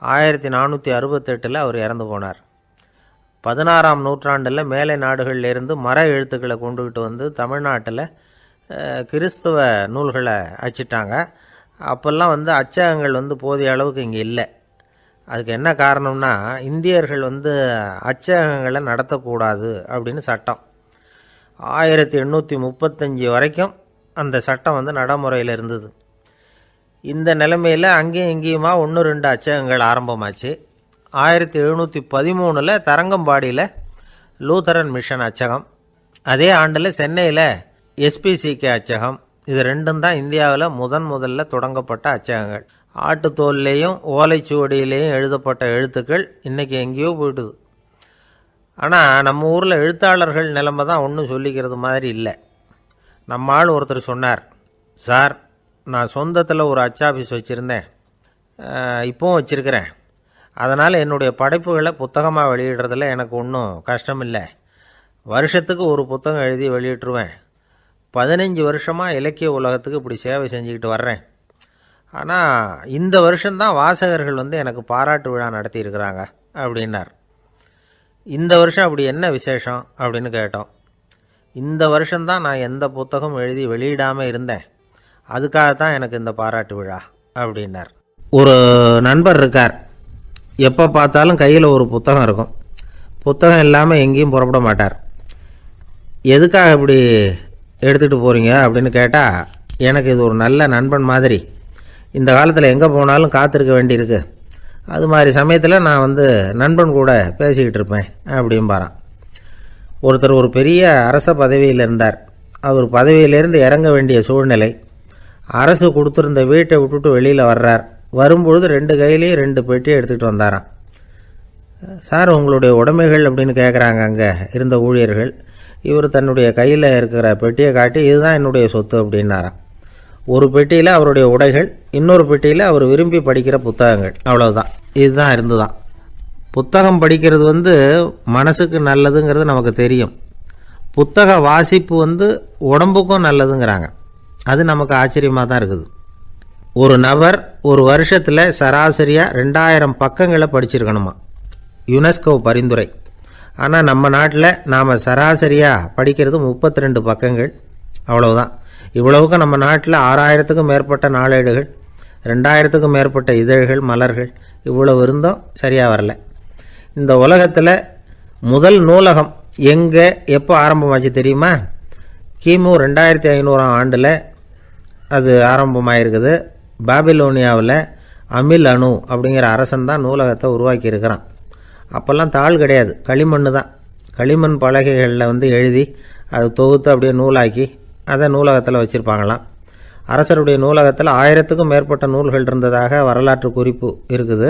1468 அவர் இறந்து போனார். 16ஆம் நூற்றாண்டில் மேலை நாடுகளிலிருந்து மர எழுத்துக்களை கொண்டுகிட்டு தமிழ்நாட்டில் கிறிஸ்துவ நூல்களை அச்சிட்டாங்க. அப்போல்லாம் அச்சகங்கள் போதிய அளவுக்கு இங்கே இல்லை. அதுக்கு என்ன காரணம்னா, இந்தியர்கள் அச்சகங்களை நடத்தக்கூடாது அப்படின்னு சட்டம். 1835 வரைக்கும் அந்த சட்டம் நடைமுறையில் இருந்தது. இந்த நிலைமையில் அங்கேயும் இங்கேயுமா 1-2 அச்சகங்கள் ஆரம்பமாச்சு. 1713 தரங்கம்பாடியில் லூத்தரன் மிஷன் அச்சகம், அதே ஆண்டில் சென்னையில் எஸ்பிசிகே அச்சகம். இது ரெண்டும் தான் இந்தியாவில் முதல்ல தொடங்கப்பட்ட அச்சகங்கள். ஆட்டுத்தோல்லையும் ஓலைச்சுவடியிலையும் எழுதப்பட்ட எழுத்துக்கள் இன்றைக்கி எங்கேயோ போயிடுது. ஆனால் நம்ம ஊரில் எழுத்தாளர்கள் நிலைமை தான் ஒன்றும் சொல்லிக்கிறது மாதிரி இல்லை. நம்ம ஆள் ஒருத்தர் சொன்னார், சார், நான் சொந்தத்தில் ஒரு அச்சாபீஸ் வச்சுருந்தேன், இப்போவும் வச்சுருக்கிறேன். அதனால் என்னுடைய படைப்புகளை புத்தகமாக வெளியிடுறதில் எனக்கு ஒன்றும் கஷ்டம் இல்லை. வருஷத்துக்கு ஒரு புத்தகம் எழுதி வெளியிட்டுருவேன். 15 வருஷமாக இலக்கிய உலகத்துக்கு இப்படி சேவை செஞ்சுக்கிட்டு வர்றேன். ஆனால் இந்த வருஷம்தான் வாசகர்கள் எனக்கு பாராட்டு விழா நடத்தியிருக்கிறாங்க அப்படின்னார். இந்த வருஷம் அப்படி என்ன விசேஷம் அப்படின்னு கேட்டோம். இந்த வருஷம்தான் நான் எந்த புத்தகம் எழுதி வெளியிடாமல் இருந்தேன், அதுக்காகத்தான் எனக்கு இந்த பாராட்டு விழா அப்படின்னார். ஒரு நண்பர் இருக்கார். எப்போ பார்த்தாலும் கையில் ஒரு புத்தகம் இருக்கும். புத்தகம் இல்லாமல் எங்கேயும் புறப்பட மாட்டார். எதுக்காக இப்படி எடுத்துகிட்டு போகிறீங்க அப்படின்னு கேட்டால், எனக்கு இது ஒரு நல்ல நண்பன் மாதிரி. இந்த காலத்தில் எங்கே போனாலும் காத்திருக்க வேண்டியிருக்கு. அது மாதிரி சமயத்தில் நான் நண்பன் கூட பேசிக்கிட்டு இருப்பேன் அப்படிம்பாரான். ஒருத்தர் ஒரு பெரிய அரச பதவியில் இருந்தார். அவர் பதவியிலேருந்து இறங்க வேண்டிய சூழ்நிலை. அரசு கொடுத்துருந்த வீட்டை விட்டுட்டு வெளியில் வர்றார். வரும்பொழுது 2 கையிலையும் 2 பெட்டியை எடுத்துகிட்டு வந்தாராம். சார், உங்களுடைய உடைமைகள் அப்படின்னு கேட்குறாங்க அங்கே இருந்த ஊழியர்கள். இவர் தன்னுடைய கையில் இருக்கிற பெட்டியை காட்டி, இதுதான் என்னுடைய சொத்து அப்படின்னாராம். ஒரு பெட்டியில் அவருடைய உடைகள், இன்னொரு பெட்டியில் அவர் விரும்பி படிக்கிற புத்தகங்கள். அவ்வளோதான். இதுதான் இருந்துதான். புத்தகம் படிக்கிறது மனசுக்கு நல்லதுங்கிறது நமக்கு தெரியும். புத்தக வாசிப்பு உடம்புக்கும் நல்லதுங்கிறாங்க. அது நமக்கு ஆச்சரியமாக தான் இருக்குது. ஒரு நபர் ஒரு வருஷத்தில் சராசரியாக 2000 பக்கங்களை படிச்சிருக்கணுமா, யுனெஸ்கோ பரிந்துரை. ஆனால் நம்ம நாட்டில் நாம் சராசரியாக படிக்கிறது 32 பக்கங்கள். அவ்வளவுதான். இவ்வளவுக்கு நம்ம நாட்டில் 6000க்கும் மேற்பட்ட நாளேடுகள், 2000க்கும் மேற்பட்ட இதழ்கள், மலர்கள், இவ்வளவு இருந்தும் சரியாக வரல. இந்த உலகத்தில் முதல் நூலகம் எங்கே எப்போ ஆரம்பமாச்சு தெரியுமா? கிமு 2500ஆம் ஆண்டில் அது ஆரம்பமாயிருக்குது. பாபிலோனியாவில் அமில் அணு அப்படிங்கிற அரசன் தான் நூலகத்தை உருவாக்கி இருக்கிறான். அப்போல்லாம் தாள் கிடையாது, களிமண் தான். களிமண் பலகைகளில் எழுதி அது தொகுத்து அப்படியே நூலாக்கி அதை நூலகத்தில் வச்சுருப்பாங்களாம். அரசருடைய நூலகத்தில் 1000க்கும் மேற்பட்ட நூல்கள் இருந்ததாக வரலாற்று குறிப்பு இருக்குது.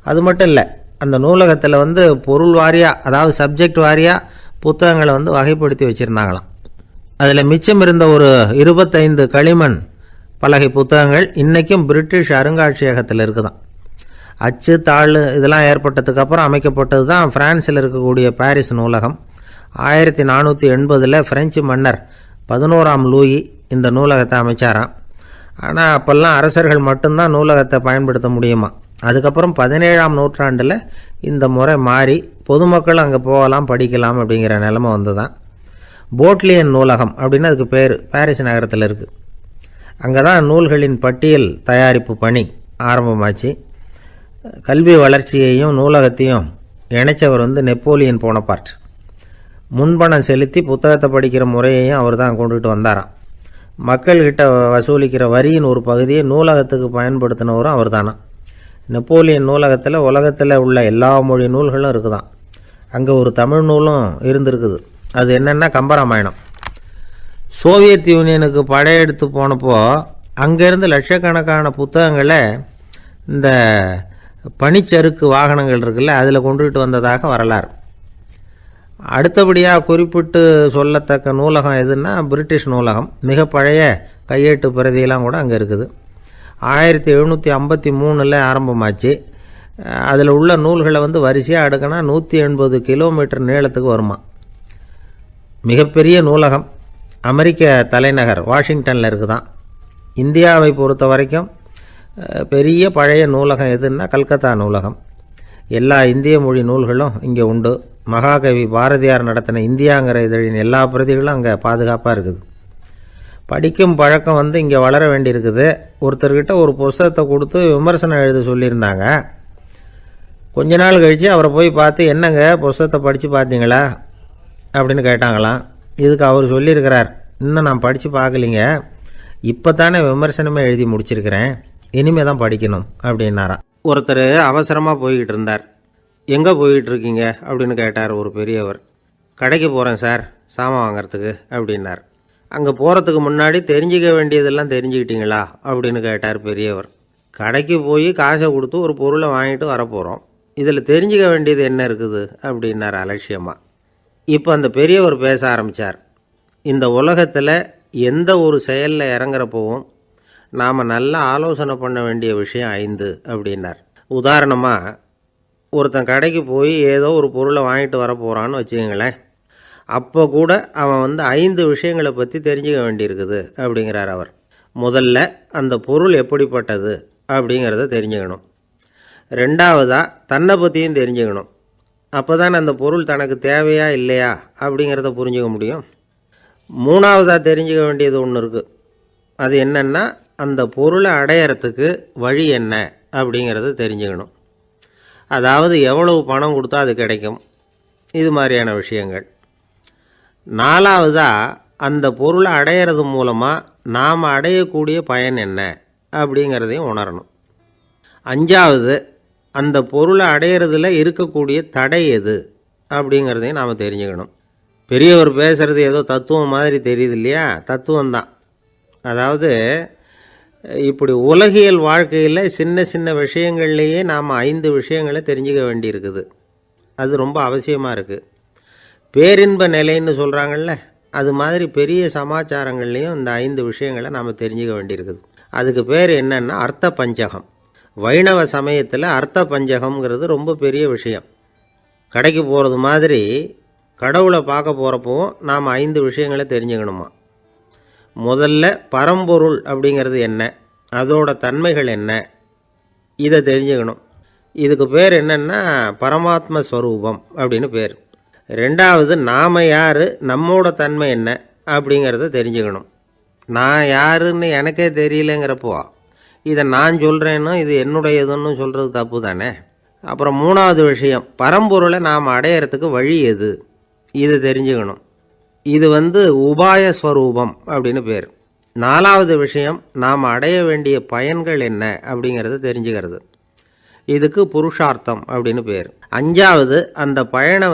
அது மட்டும் இல்லை, அந்த நூலகத்தில் பொருள் வாரியாக, அதாவது சப்ஜெக்ட் வாரியாக புத்தகங்களை வகைப்படுத்தி வச்சுருந்தாங்களாம். அதில் மிச்சம் இருந்த ஒரு 25 களிமண் பலகை புத்தகங்கள் இன்றைக்கும் பிரிட்டிஷ் அருங்காட்சியகத்தில் இருக்குதான். அச்சு தாள் இதெல்லாம் ஏற்பட்டதுக்கப்புறம் அமைக்கப்பட்டது தான் பிரான்சில் இருக்கக்கூடிய பாரிஸ் நூலகம். 1480 பிரெஞ்சு மன்னர் 11ஆம் லூயி இந்த நூலகத்தை அமைச்சாராம். ஆனால் அப்போல்லாம் அரசர்கள் மட்டும்தான் நூலகத்தை பயன்படுத்த முடியுமா. அதுக்கப்புறம் 17ஆம் நூற்றாண்டில் இந்த முறை மாறி பொதுமக்கள் அங்கே போகலாம், படிக்கலாம் அப்படிங்கிற நிலைமை வந்து தான் போட்லியன் நூலகம் அப்படின்னு அதுக்கு பேர் பாரிஸ் நகரத்தில் இருக்குது. அங்கே தான் நூல்களின் பட்டியல் தயாரிப்பு பணி ஆரம்பமாச்சு. கல்வி வளர்ச்சியையும் நூலகத்தையும் இணைச்சவர் நெப்போலியன் போனபார்ட். முன்பணம் செலுத்தி புத்தகத்தை படிக்கிற முறையையும் அவர் தான் கொண்டுகிட்டு வந்தாராம். மக்கள்கிட்ட வசூலிக்கிற வரியின் ஒரு பகுதியை நூலகத்துக்கு பயன்படுத்தினவரும் அவர் தானா. நெப்போலியன் நூலகத்தில் உலகத்தில் உள்ள எல்லா மொழி நூல்களும் இருக்குதான். அங்கே ஒரு தமிழ் நூலும் இருந்திருக்குது. அது என்னென்னா கம்பராமாயணம். சோவியத் யூனியனுக்கு படையெடுத்து போனப்போ அங்கேருந்து லட்சக்கணக்கான புத்தகங்களை இந்த பனிச்சறுக்கு வாகனங்கள் இருக்குல்ல அதில் கொண்டுகிட்டு வந்ததாக வரலாறு. அடுத்தபடியாக குறிப்பிட்டு சொல்லத்தக்க நூலகம் எதுன்னா பிரிட்டிஷ் நூலகம். மிக பழைய கையெட்டு பிரதியெல்லாம் கூட அங்கே இருக்குது. 1753 ஆரம்பமாச்சு. அதில் உள்ள நூல்களை வரிசையாக அடுக்கினா 180 கிலோமீட்டர் நீளத்துக்கு வருமா. மிகப்பெரிய நூலகம் அமெரிக்க தலைநகர் வாஷிங்டனில் இருக்குதான். இந்தியாவை பொறுத்த வரைக்கும் பெரிய பழைய நூலகம் எதுன்னா கல்கத்தா நூலகம். எல்லா இந்திய மொழி நூல்களும் இங்கே உண்டு. மகாகவி பாரதியார் நடத்தின இந்தியாங்கிற இதழின் எல்லா பிரதிகளும் அங்கே பாதுகாப்பாக இருக்குது. படிக்கும் பழக்கம் இங்கே வளர வேண்டியிருக்குது. ஒருத்தர்கிட்ட ஒரு புஸ்தகத்தை கொடுத்து விமர்சனம் எழுத சொல்லியிருந்தாங்க. கொஞ்ச நாள் கழித்து அவரை போய் பார்த்து, என்னங்க புஸ்தகத்தை படித்து பார்த்தீங்களா அப்படின்னு கேட்டாங்களாம். இதுக்கு அவர் சொல்லியிருக்கிறார், இன்னும் நான் படித்து பார்க்கலிங்க, இப்போ தானே விமர்சனமே எழுதி முடிச்சிருக்கிறேன், இனிமே தான் படிக்கணும் அப்படின்னாராம். ஒருத்தர் அவசரமாக போய்கிட்டு இருந்தார். எங்கே போய்கிட்டு இருக்கீங்க அப்படின்னு கேட்டார் ஒரு பெரியவர். கடைக்கு போகிறேன் சார், சாமான் வாங்கிறதுக்கு அப்படின்னார். அங்கே போகிறதுக்கு முன்னாடி தெரிஞ்சிக்க வேண்டியதெல்லாம் தெரிஞ்சுக்கிட்டீங்களா அப்படின்னு கேட்டார் பெரியவர். கடைக்கு போய் காசை கொடுத்து ஒரு பொருளை வாங்கிட்டு வரப்போகிறோம், இதில் தெரிஞ்சிக்க வேண்டியது என்ன இருக்குது அப்படின்னார் அலட்சியமாக. இப்போ அந்த பெரியவர் பேச ஆரம்பித்தார். இந்த உலகத்தில் எந்த ஒரு செயலில் இறங்குறப்போவும் நாம் நல்லா ஆலோசனை பண்ண வேண்டிய விஷயம் 5 அப்படின்னார். உதாரணமாக, ஒருத்தன் கடைக்கு போய் ஏதோ ஒரு பொருளை வாங்கிட்டு வர போகிறான்னு வச்சுக்கோங்களேன். அப்போ கூட அவன் 5 விஷயங்களை பற்றி தெரிஞ்சுக்க வேண்டியிருக்குது அப்படிங்கிறார் அவர். முதல்ல அந்த பொருள் எப்படிப்பட்டது அப்படிங்கிறத தெரிஞ்சுக்கணும். ரெண்டாவதாக தன்னை பற்றியும் தெரிஞ்சுக்கணும். அப்போ தான் அந்த பொருள் தனக்கு தேவையா இல்லையா அப்படிங்கிறத புரிஞ்சுக்க முடியும். மூணாவதாக தெரிஞ்சுக்க வேண்டியது ஒன்று இருக்குது. அது என்னென்னா, அந்த பொருளை அடையிறதுக்கு வழி என்ன அப்படிங்கிறத தெரிஞ்சுக்கணும். அதாவது எவ்வளவு பணம் கொடுத்தா அது கிடைக்கும், இது மாதிரியான விஷயங்கள். நாலாவதாக அந்த பொருளை அடையிறது மூலமாக நாம் அடையக்கூடிய பயன் என்ன அப்படிங்கிறதையும் உணரணும். அஞ்சாவது, அந்த பொருளை அடையிறதுல இருக்கக்கூடிய தடை எது அப்படிங்கிறதையும் நாம் தெரிஞ்சுக்கணும். பெரியவர் பேசுகிறது ஏதோ தத்துவம் மாதிரி தெரியுது இல்லையா? தத்துவம்தான். அதாவது இப்படி உலகியல் வாழ்க்கையில் சின்ன சின்ன விஷயங்கள்லேயே நாம் 5 விஷயங்களை தெரிஞ்சுக்க வேண்டியிருக்குது. அது ரொம்ப அவசியமாக இருக்குது. பேரின்ப நிலைன்னு சொல்கிறாங்கள்ல, அது மாதிரி பெரிய சமாச்சாரங்கள்லேயும் இந்த 5 விஷயங்களை நாம் தெரிஞ்சுக்க வேண்டியிருக்குது. அதுக்கு பேர் என்னன்னா அர்த்த பஞ்சகம். வைணவ சமயத்தில் அர்த்த பஞ்சகம்ங்கிறது ரொம்ப பெரிய விஷயம். கடைக்கு போகிறது மாதிரி கடவுளை பார்க்க போகிறப்பவும் நாம் 5 விஷயங்களை தெரிஞ்சுக்கணுமா. முதல்ல பரம்பொருள் அப்படிங்கிறது என்ன, அதோட தன்மைகள் என்ன, இதை தெரிஞ்சுக்கணும். இதுக்கு பேர் என்னென்னா பரமாத்ம ஸ்வரூபம் அப்படின்னு பேர். ரெண்டாவது, நாம் யார், நம்மோட தன்மை என்ன அப்படிங்கிறத தெரிஞ்சுக்கணும். நான் யாருன்னு எனக்கே தெரியலங்கிறப்போ இதை நான் சொல்கிறேன்னு இது என்னுடையதுன்னு சொல்கிறது தப்பு தானே. அப்புறம் மூணாவது விஷயம், பரம்பொருளை நாம் அடையிறதுக்கு வழி எது, இதை தெரிஞ்சுக்கணும். இது உபாய ஸ்வரூபம் அப்படின்னு பேர். நாலாவது விஷயம், நாம் அடைய வேண்டிய பயன்கள் என்ன அப்படிங்கிறத தெரிஞ்சுக்கிறது. இதுக்கு புருஷார்த்தம் அப்படின்னு பேர். அஞ்சாவது, அந்த பயனை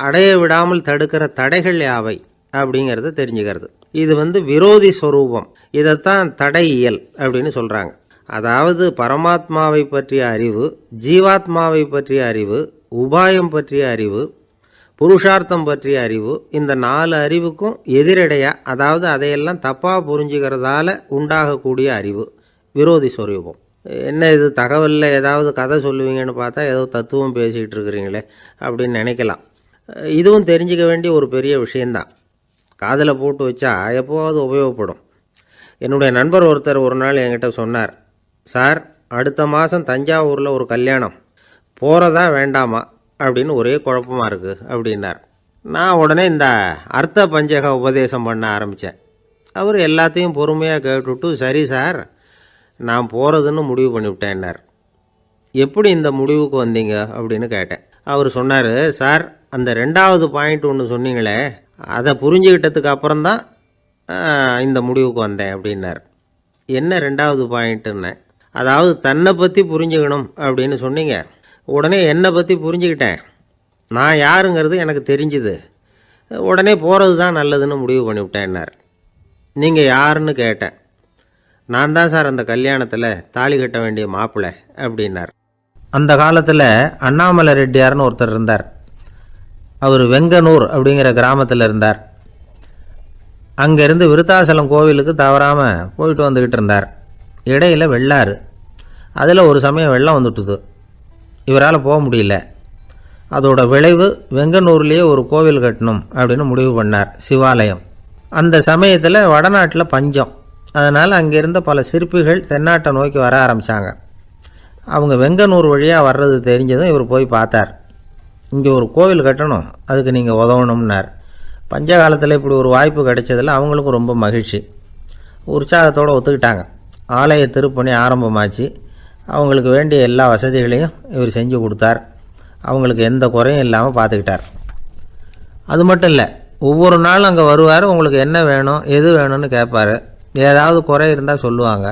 அடைய விடாமல் தடுக்கிற தடைகள் யாவை அப்படிங்கிறத தெரிஞ்சுக்கிறது. இது விரோதி ஸ்வரூபம். இதைத்தான் தடையியல் அப்படின்னு சொல்கிறாங்க. அதாவது பரமாத்மாவை பற்றிய அறிவு, ஜீவாத்மாவை பற்றிய அறிவு, உபாயம் பற்றிய அறிவு, புருஷார்த்தம் பற்றிய அறிவு இந்த 4 அறிவுக்கும் எதிரடையாக, அதாவது அதையெல்லாம் தப்பாக புரிஞ்சுக்கிறதால உண்டாகக்கூடிய அறிவு விரோதி சொரூபம். என்ன இது தகவலில் ஏதாவது கதை சொல்லுவீங்கன்னு பார்த்தா ஏதோ தத்துவம் பேசிகிட்டு இருக்கிறீங்களே அப்படின்னு நினைக்கலாம். இதுவும் தெரிஞ்சிக்க வேண்டிய ஒரு பெரிய விஷயந்தான். காதில் போட்டு வச்சா எப்போவாவது உபயோகப்படும். என்னுடைய நண்பர் ஒருத்தர் ஒரு நாள் என்கிட்ட சொன்னார், சார் அடுத்த மாதம் தஞ்சாவூரில் ஒரு கல்யாணம், போகிறதா வேண்டாமா அப்படின்னு ஒரே குழப்பமாக இருக்குது அப்படின்னார். நான் உடனே இந்த அர்த்த பஞ்சக உபதேசம் பண்ண ஆரம்பித்தேன். அவர் எல்லாத்தையும் பொறுமையாக கேட்டுவிட்டு, சரி சார் நான் போகிறதுன்னு முடிவு பண்ணிவிட்டேன்னார். எப்படி இந்த முடிவுக்கு வந்தீங்க அப்படின்னு கேட்டேன். அவர் சொன்னார், சார் அந்த 2வது பாயிண்ட் ஒன்று சொன்னீங்களே, அதை புரிஞ்சுக்கிட்டதுக்கு அப்புறம்தான் இந்த முடிவுக்கு வந்தேன் அப்படின்னார். என்ன 2வது பாயிண்ட்டுன்னு? அதாவது தன்னை பற்றி புரிஞ்சுக்கணும் அப்படின்னு சொன்னீங்க. உடனே என்னை பற்றி புரிஞ்சுக்கிட்டேன், நான் யாருங்கிறது எனக்கு தெரிஞ்சுது, உடனே போகிறது தான் நல்லதுன்னு முடிவு பண்ணிவிட்டேன்னார். நீங்கள் யாருன்னு கேட்டேன். நான் தான் சார் அந்த கல்யாணத்தில் தாலி கட்ட வேண்டிய மாப்பிள்ளை அப்படின்னார். அந்த காலத்தில் அண்ணாமலை ரெட்டியார்னு ஒருத்தர் இருந்தார். அவர் வெங்கனூர் அப்படிங்கிற கிராமத்தில் இருந்தார். அங்கேருந்து விருத்தாசலம் கோவிலுக்கு தவறாமல் போயிட்டு வந்துக்கிட்டு இருந்தார். இடையில் வெள்ளாறு, அதில் ஒரு சமயம் வெள்ளம் வந்துட்டுது. இவரால் போக முடியல. அதோட விளைவு வெங்கனூர்லேயே ஒரு கோவில் கட்டணும் அப்படின்னு முடிவு பண்ணார், சிவாலயம். அந்த சமயத்தில் வடநாட்டில் பஞ்சம். அதனால் அங்கே இருந்த பல சிற்பிகள் தென்னாட்டை நோக்கி வர ஆரம்பித்தாங்க. அவங்க வெங்கனூர் வழியாக வர்றது தெரிஞ்சதும் இவர் போய் பார்த்தார். இங்கே ஒரு கோவில் கட்டணும், அதுக்கு நீங்கள் உதவணும்னார். பஞ்ச காலத்தில் இப்படி ஒரு வாய்ப்பு கிடைச்சதில் அவங்களுக்கும் ரொம்ப மகிழ்ச்சி. உற்சாகத்தோடு ஒத்துக்கிட்டாங்க. ஆலய திருப்பணி ஆரம்பமாச்சு. அவங்களுக்கு வேண்டிய எல்லா வசதிகளையும் இவர் செஞ்சு கொடுத்தார். அவங்களுக்கு எந்த குறையும் இல்லாமல் பார்த்துக்கிட்டார். அது மட்டும் இல்லை, ஒவ்வொரு நாளும் அங்கே வருவார். உங்களுக்கு என்ன வேணும் எது வேணும்னு கேட்பார். ஏதாவது குறை இருந்தால் சொல்லுவாங்க,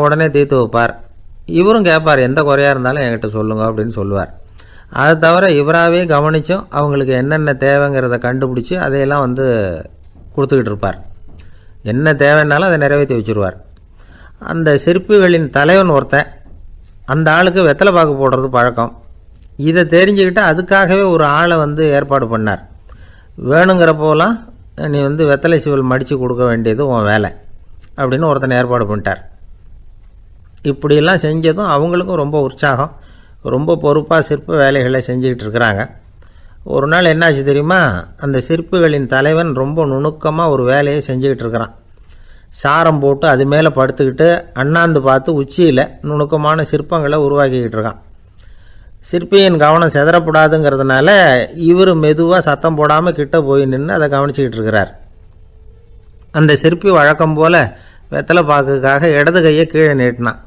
உடனே தீர்த்து வைப்பார். இவரும் கேட்பார், எந்த குறையாக இருந்தாலும் என்கிட்ட சொல்லுங்க அப்படின்னு சொல்லுவார். அதை தவிர இவராகவே கவனித்தும் அவங்களுக்கு என்னென்ன தேவைங்கிறத கண்டுபிடிச்சி அதையெல்லாம் கொடுத்துக்கிட்டு இருப்பார். என்ன தேவைன்னாலும் அதை நிறைவேற்றி வச்சுருவார். அந்த சிற்பிகளின் தலைவன் ஒருத்தன், அந்த ஆளுக்கு வெத்தலை பாக்கு போடுறது பழக்கம். இதை தெரிஞ்சுக்கிட்டு அதுக்காகவே ஒரு ஆளை ஏற்பாடு பண்ணார். வேணுங்கிறப்போலாம் நீ வெத்தலை சிவல் மடித்து கொடுக்க வேண்டியது உன் வேலை அப்படின்னு ஒருத்தனை ஏற்பாடு பண்ணிட்டார். இப்படியெல்லாம் செஞ்சதும் அவங்களுக்கும் ரொம்ப உற்சாகம். ரொம்ப பொறுப்பாக சிற்ப வேலைகளை செஞ்சுக்கிட்டு இருக்கிறாங்க. ஒரு நாள் என்னாச்சு தெரியுமா? அந்த சிற்பிகளின் தலைவன் ரொம்ப நுணுக்கமாக ஒரு வேலையை செஞ்சுக்கிட்டு இருக்கிறான். சாரம் போட்டு அது மேலே படுத்துக்கிட்டு அண்ணாந்து பார்த்து உச்சியில் நுணுக்கமான சிற்பங்களை உருவாக்கிக்கிட்டு இருக்கான். சிற்பியின் கவனம் செதறப்படாதுங்கிறதுனால இவர் மெதுவாக சத்தம் போடாமல் கிட்ட போய் நின்று அதை கவனிச்சிக்கிட்டு இருக்கிறார். அந்த சிற்பி வழக்கம் போல் வெத்தலை பாக்குக்காக இடது கையை கீழே நீட்டினான்.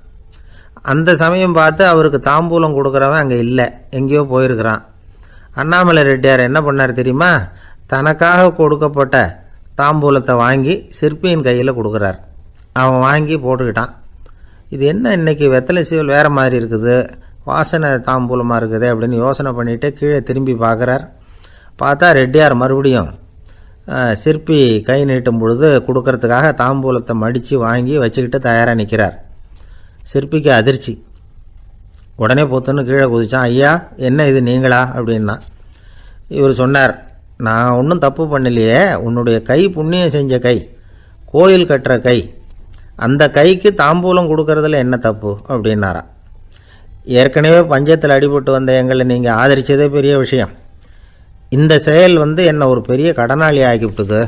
அந்த சமயம் பார்த்து அவருக்கு தாம்பூலம் கொடுக்குறவன் அங்கே இல்லை, எங்கேயோ போயிருக்கிறான். அண்ணாமலை ரெட்டியார் என்ன பண்ணார் தெரியுமா? தனக்காக கொடுக்கப்பட்ட தாம்பூலத்தை வாங்கி சிற்பியின் கையில் கொடுக்குறார். அவன் வாங்கி போட்டுக்கிட்டான். இது என்ன இன்னைக்கு வெத்தலை சீவல் வேறு மாதிரி இருக்குது, வாசனை தாம்பூலமாக இருக்குது அப்படின்னு யோசனை பண்ணிவிட்டு கீழே திரும்பி பார்க்குறார். பார்த்தா ரெட்டியார் மறுபடியும் சிற்பி கை நீட்டும் பொழுது கொடுக்கறதுக்காக தாம்பூலத்தை மடித்து வாங்கி வச்சுக்கிட்டு தயாராக நிற்கிறார். சிற்பிக்கு அதிர்ச்சி. உடனே பொத்துன்னு கீழே குதிச்சான். ஐயா என்ன இது நீங்களா அப்படின்னா. இவர் சொன்னார், நான் ஒன்றும் தப்பு பண்ணலையே, உன்னுடைய கை புண்ணியம் செஞ்ச கை, கோயில் கட்டுற கை, அந்த கைக்கு தாம்பூலம் கொடுக்கறதுல என்ன தப்பு அப்படின்னாராம். ஏற்கனவே பஞ்சத்தில் அடிபட்டு வந்த எங்களை நீங்கள் ஆதரித்ததே பெரிய விஷயம். இந்த செயல் என்னை ஒரு பெரிய கடனாளி ஆக்கிவிட்டுது.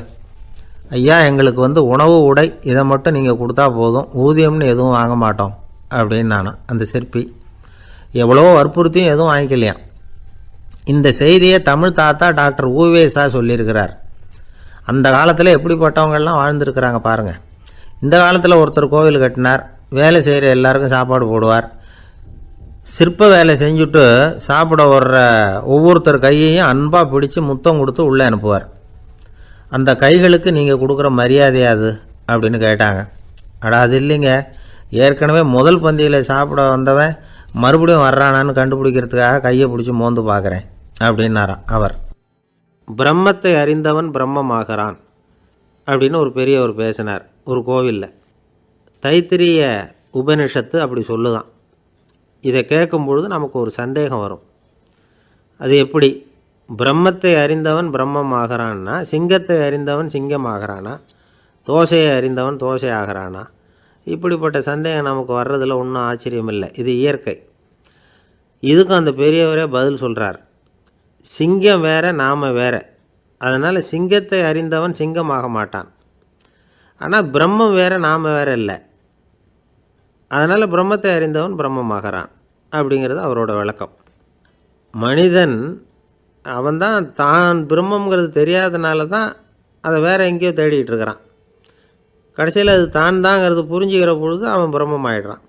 ஐயா எங்களுக்கு உணவு உடை இதை மட்டும் நீங்கள் கொடுத்தா போதும், ஊதியம்னு எதுவும் வாங்க மாட்டோம் அப்படின்னு நானும். அந்த சிற்பி எவ்வளோ வற்புறுத்தியும் எதுவும் வாங்கிக்கலையாம். இந்த செய்தியை தமிழ் தாத்தா டாக்டர் ஊவேசா சொல்லியிருக்கிறார். அந்த காலத்தில் எப்படிப்பட்டவங்கள்லாம் வாழ்ந்துருக்கிறாங்க பாருங்கள். இந்த காலத்தில் ஒருத்தர் கோவில் கட்டினார், வேலை செய்கிற எல்லாருக்கும் சாப்பாடு போடுவார். சிற்ப வேலை செஞ்சுட்டு சாப்பிட வர்ற ஒவ்வொருத்தர் கையையும் அன்பாக பிடிச்சி முத்தம் கொடுத்து உள்ளே அனுப்புவார். அந்த கைகளுக்கு நீங்கள் கொடுக்குற மரியாதையாது அப்படின்னு கேட்டாங்க. அடா அது இல்லைங்க, ஏற்கனவே முதல் பந்தியில் சாப்பிட வந்தவன் மறுபடியும் வர்றானான்னு கண்டுபிடிக்கிறதுக்காக கையை பிடிச்சி மோந்து பார்க்குறேன் அப்படின்னாராம் அவர். பிரம்மத்தை அறிந்தவன் பிரம்மமாகறான் அப்படின்னு ஒரு பெரியவர் பேசினார் ஒரு கோவிலில். தைத்திரிய உபனிஷத்து அப்படி சொல்லுதான். இதை கேட்கும் பொழுது நமக்கு ஒரு சந்தேகம் வரும். அது எப்படி? பிரம்மத்தை அறிந்தவன் பிரம்மம் ஆகிறான்னா, சிங்கத்தை அறிந்தவன் சிங்கம் ஆகிறானா, தோசையை அறிந்தவன் தோசை ஆகிறானா? இப்படிப்பட்ட சந்தேகம் நமக்கு வர்றதில் ஒன்றும் ஆச்சரியம் இல்லை. இது இயற்கை. இதுக்கும் அந்த பெரியவரே பதில் சொல்கிறார். சிங்கம் வேற, நாம் வேற. அதனால் சிங்கத்தை அறிந்தவன் சிங்கம் ஆக மாட்டான். ஆனால் பிரம்மம் வேறு, நாம் வேறு இல்லை. அதனால் பிரம்மத்தை அறிந்தவன் பிரம்மமாகறான் அப்படிங்கிறது அவரோட விளக்கம். மனிதன் அவன்தான் தான் பிரம்மங்கிறது தெரியாதனால தான் அதை வேறு எங்கேயோ தேடிகிட்டு இருக்கிறான். கடைசியில் அது தான் தாங்கிறது புரிஞ்சுக்கிற பொழுது அவன் பிரம்மம் ஆகிடுறான்.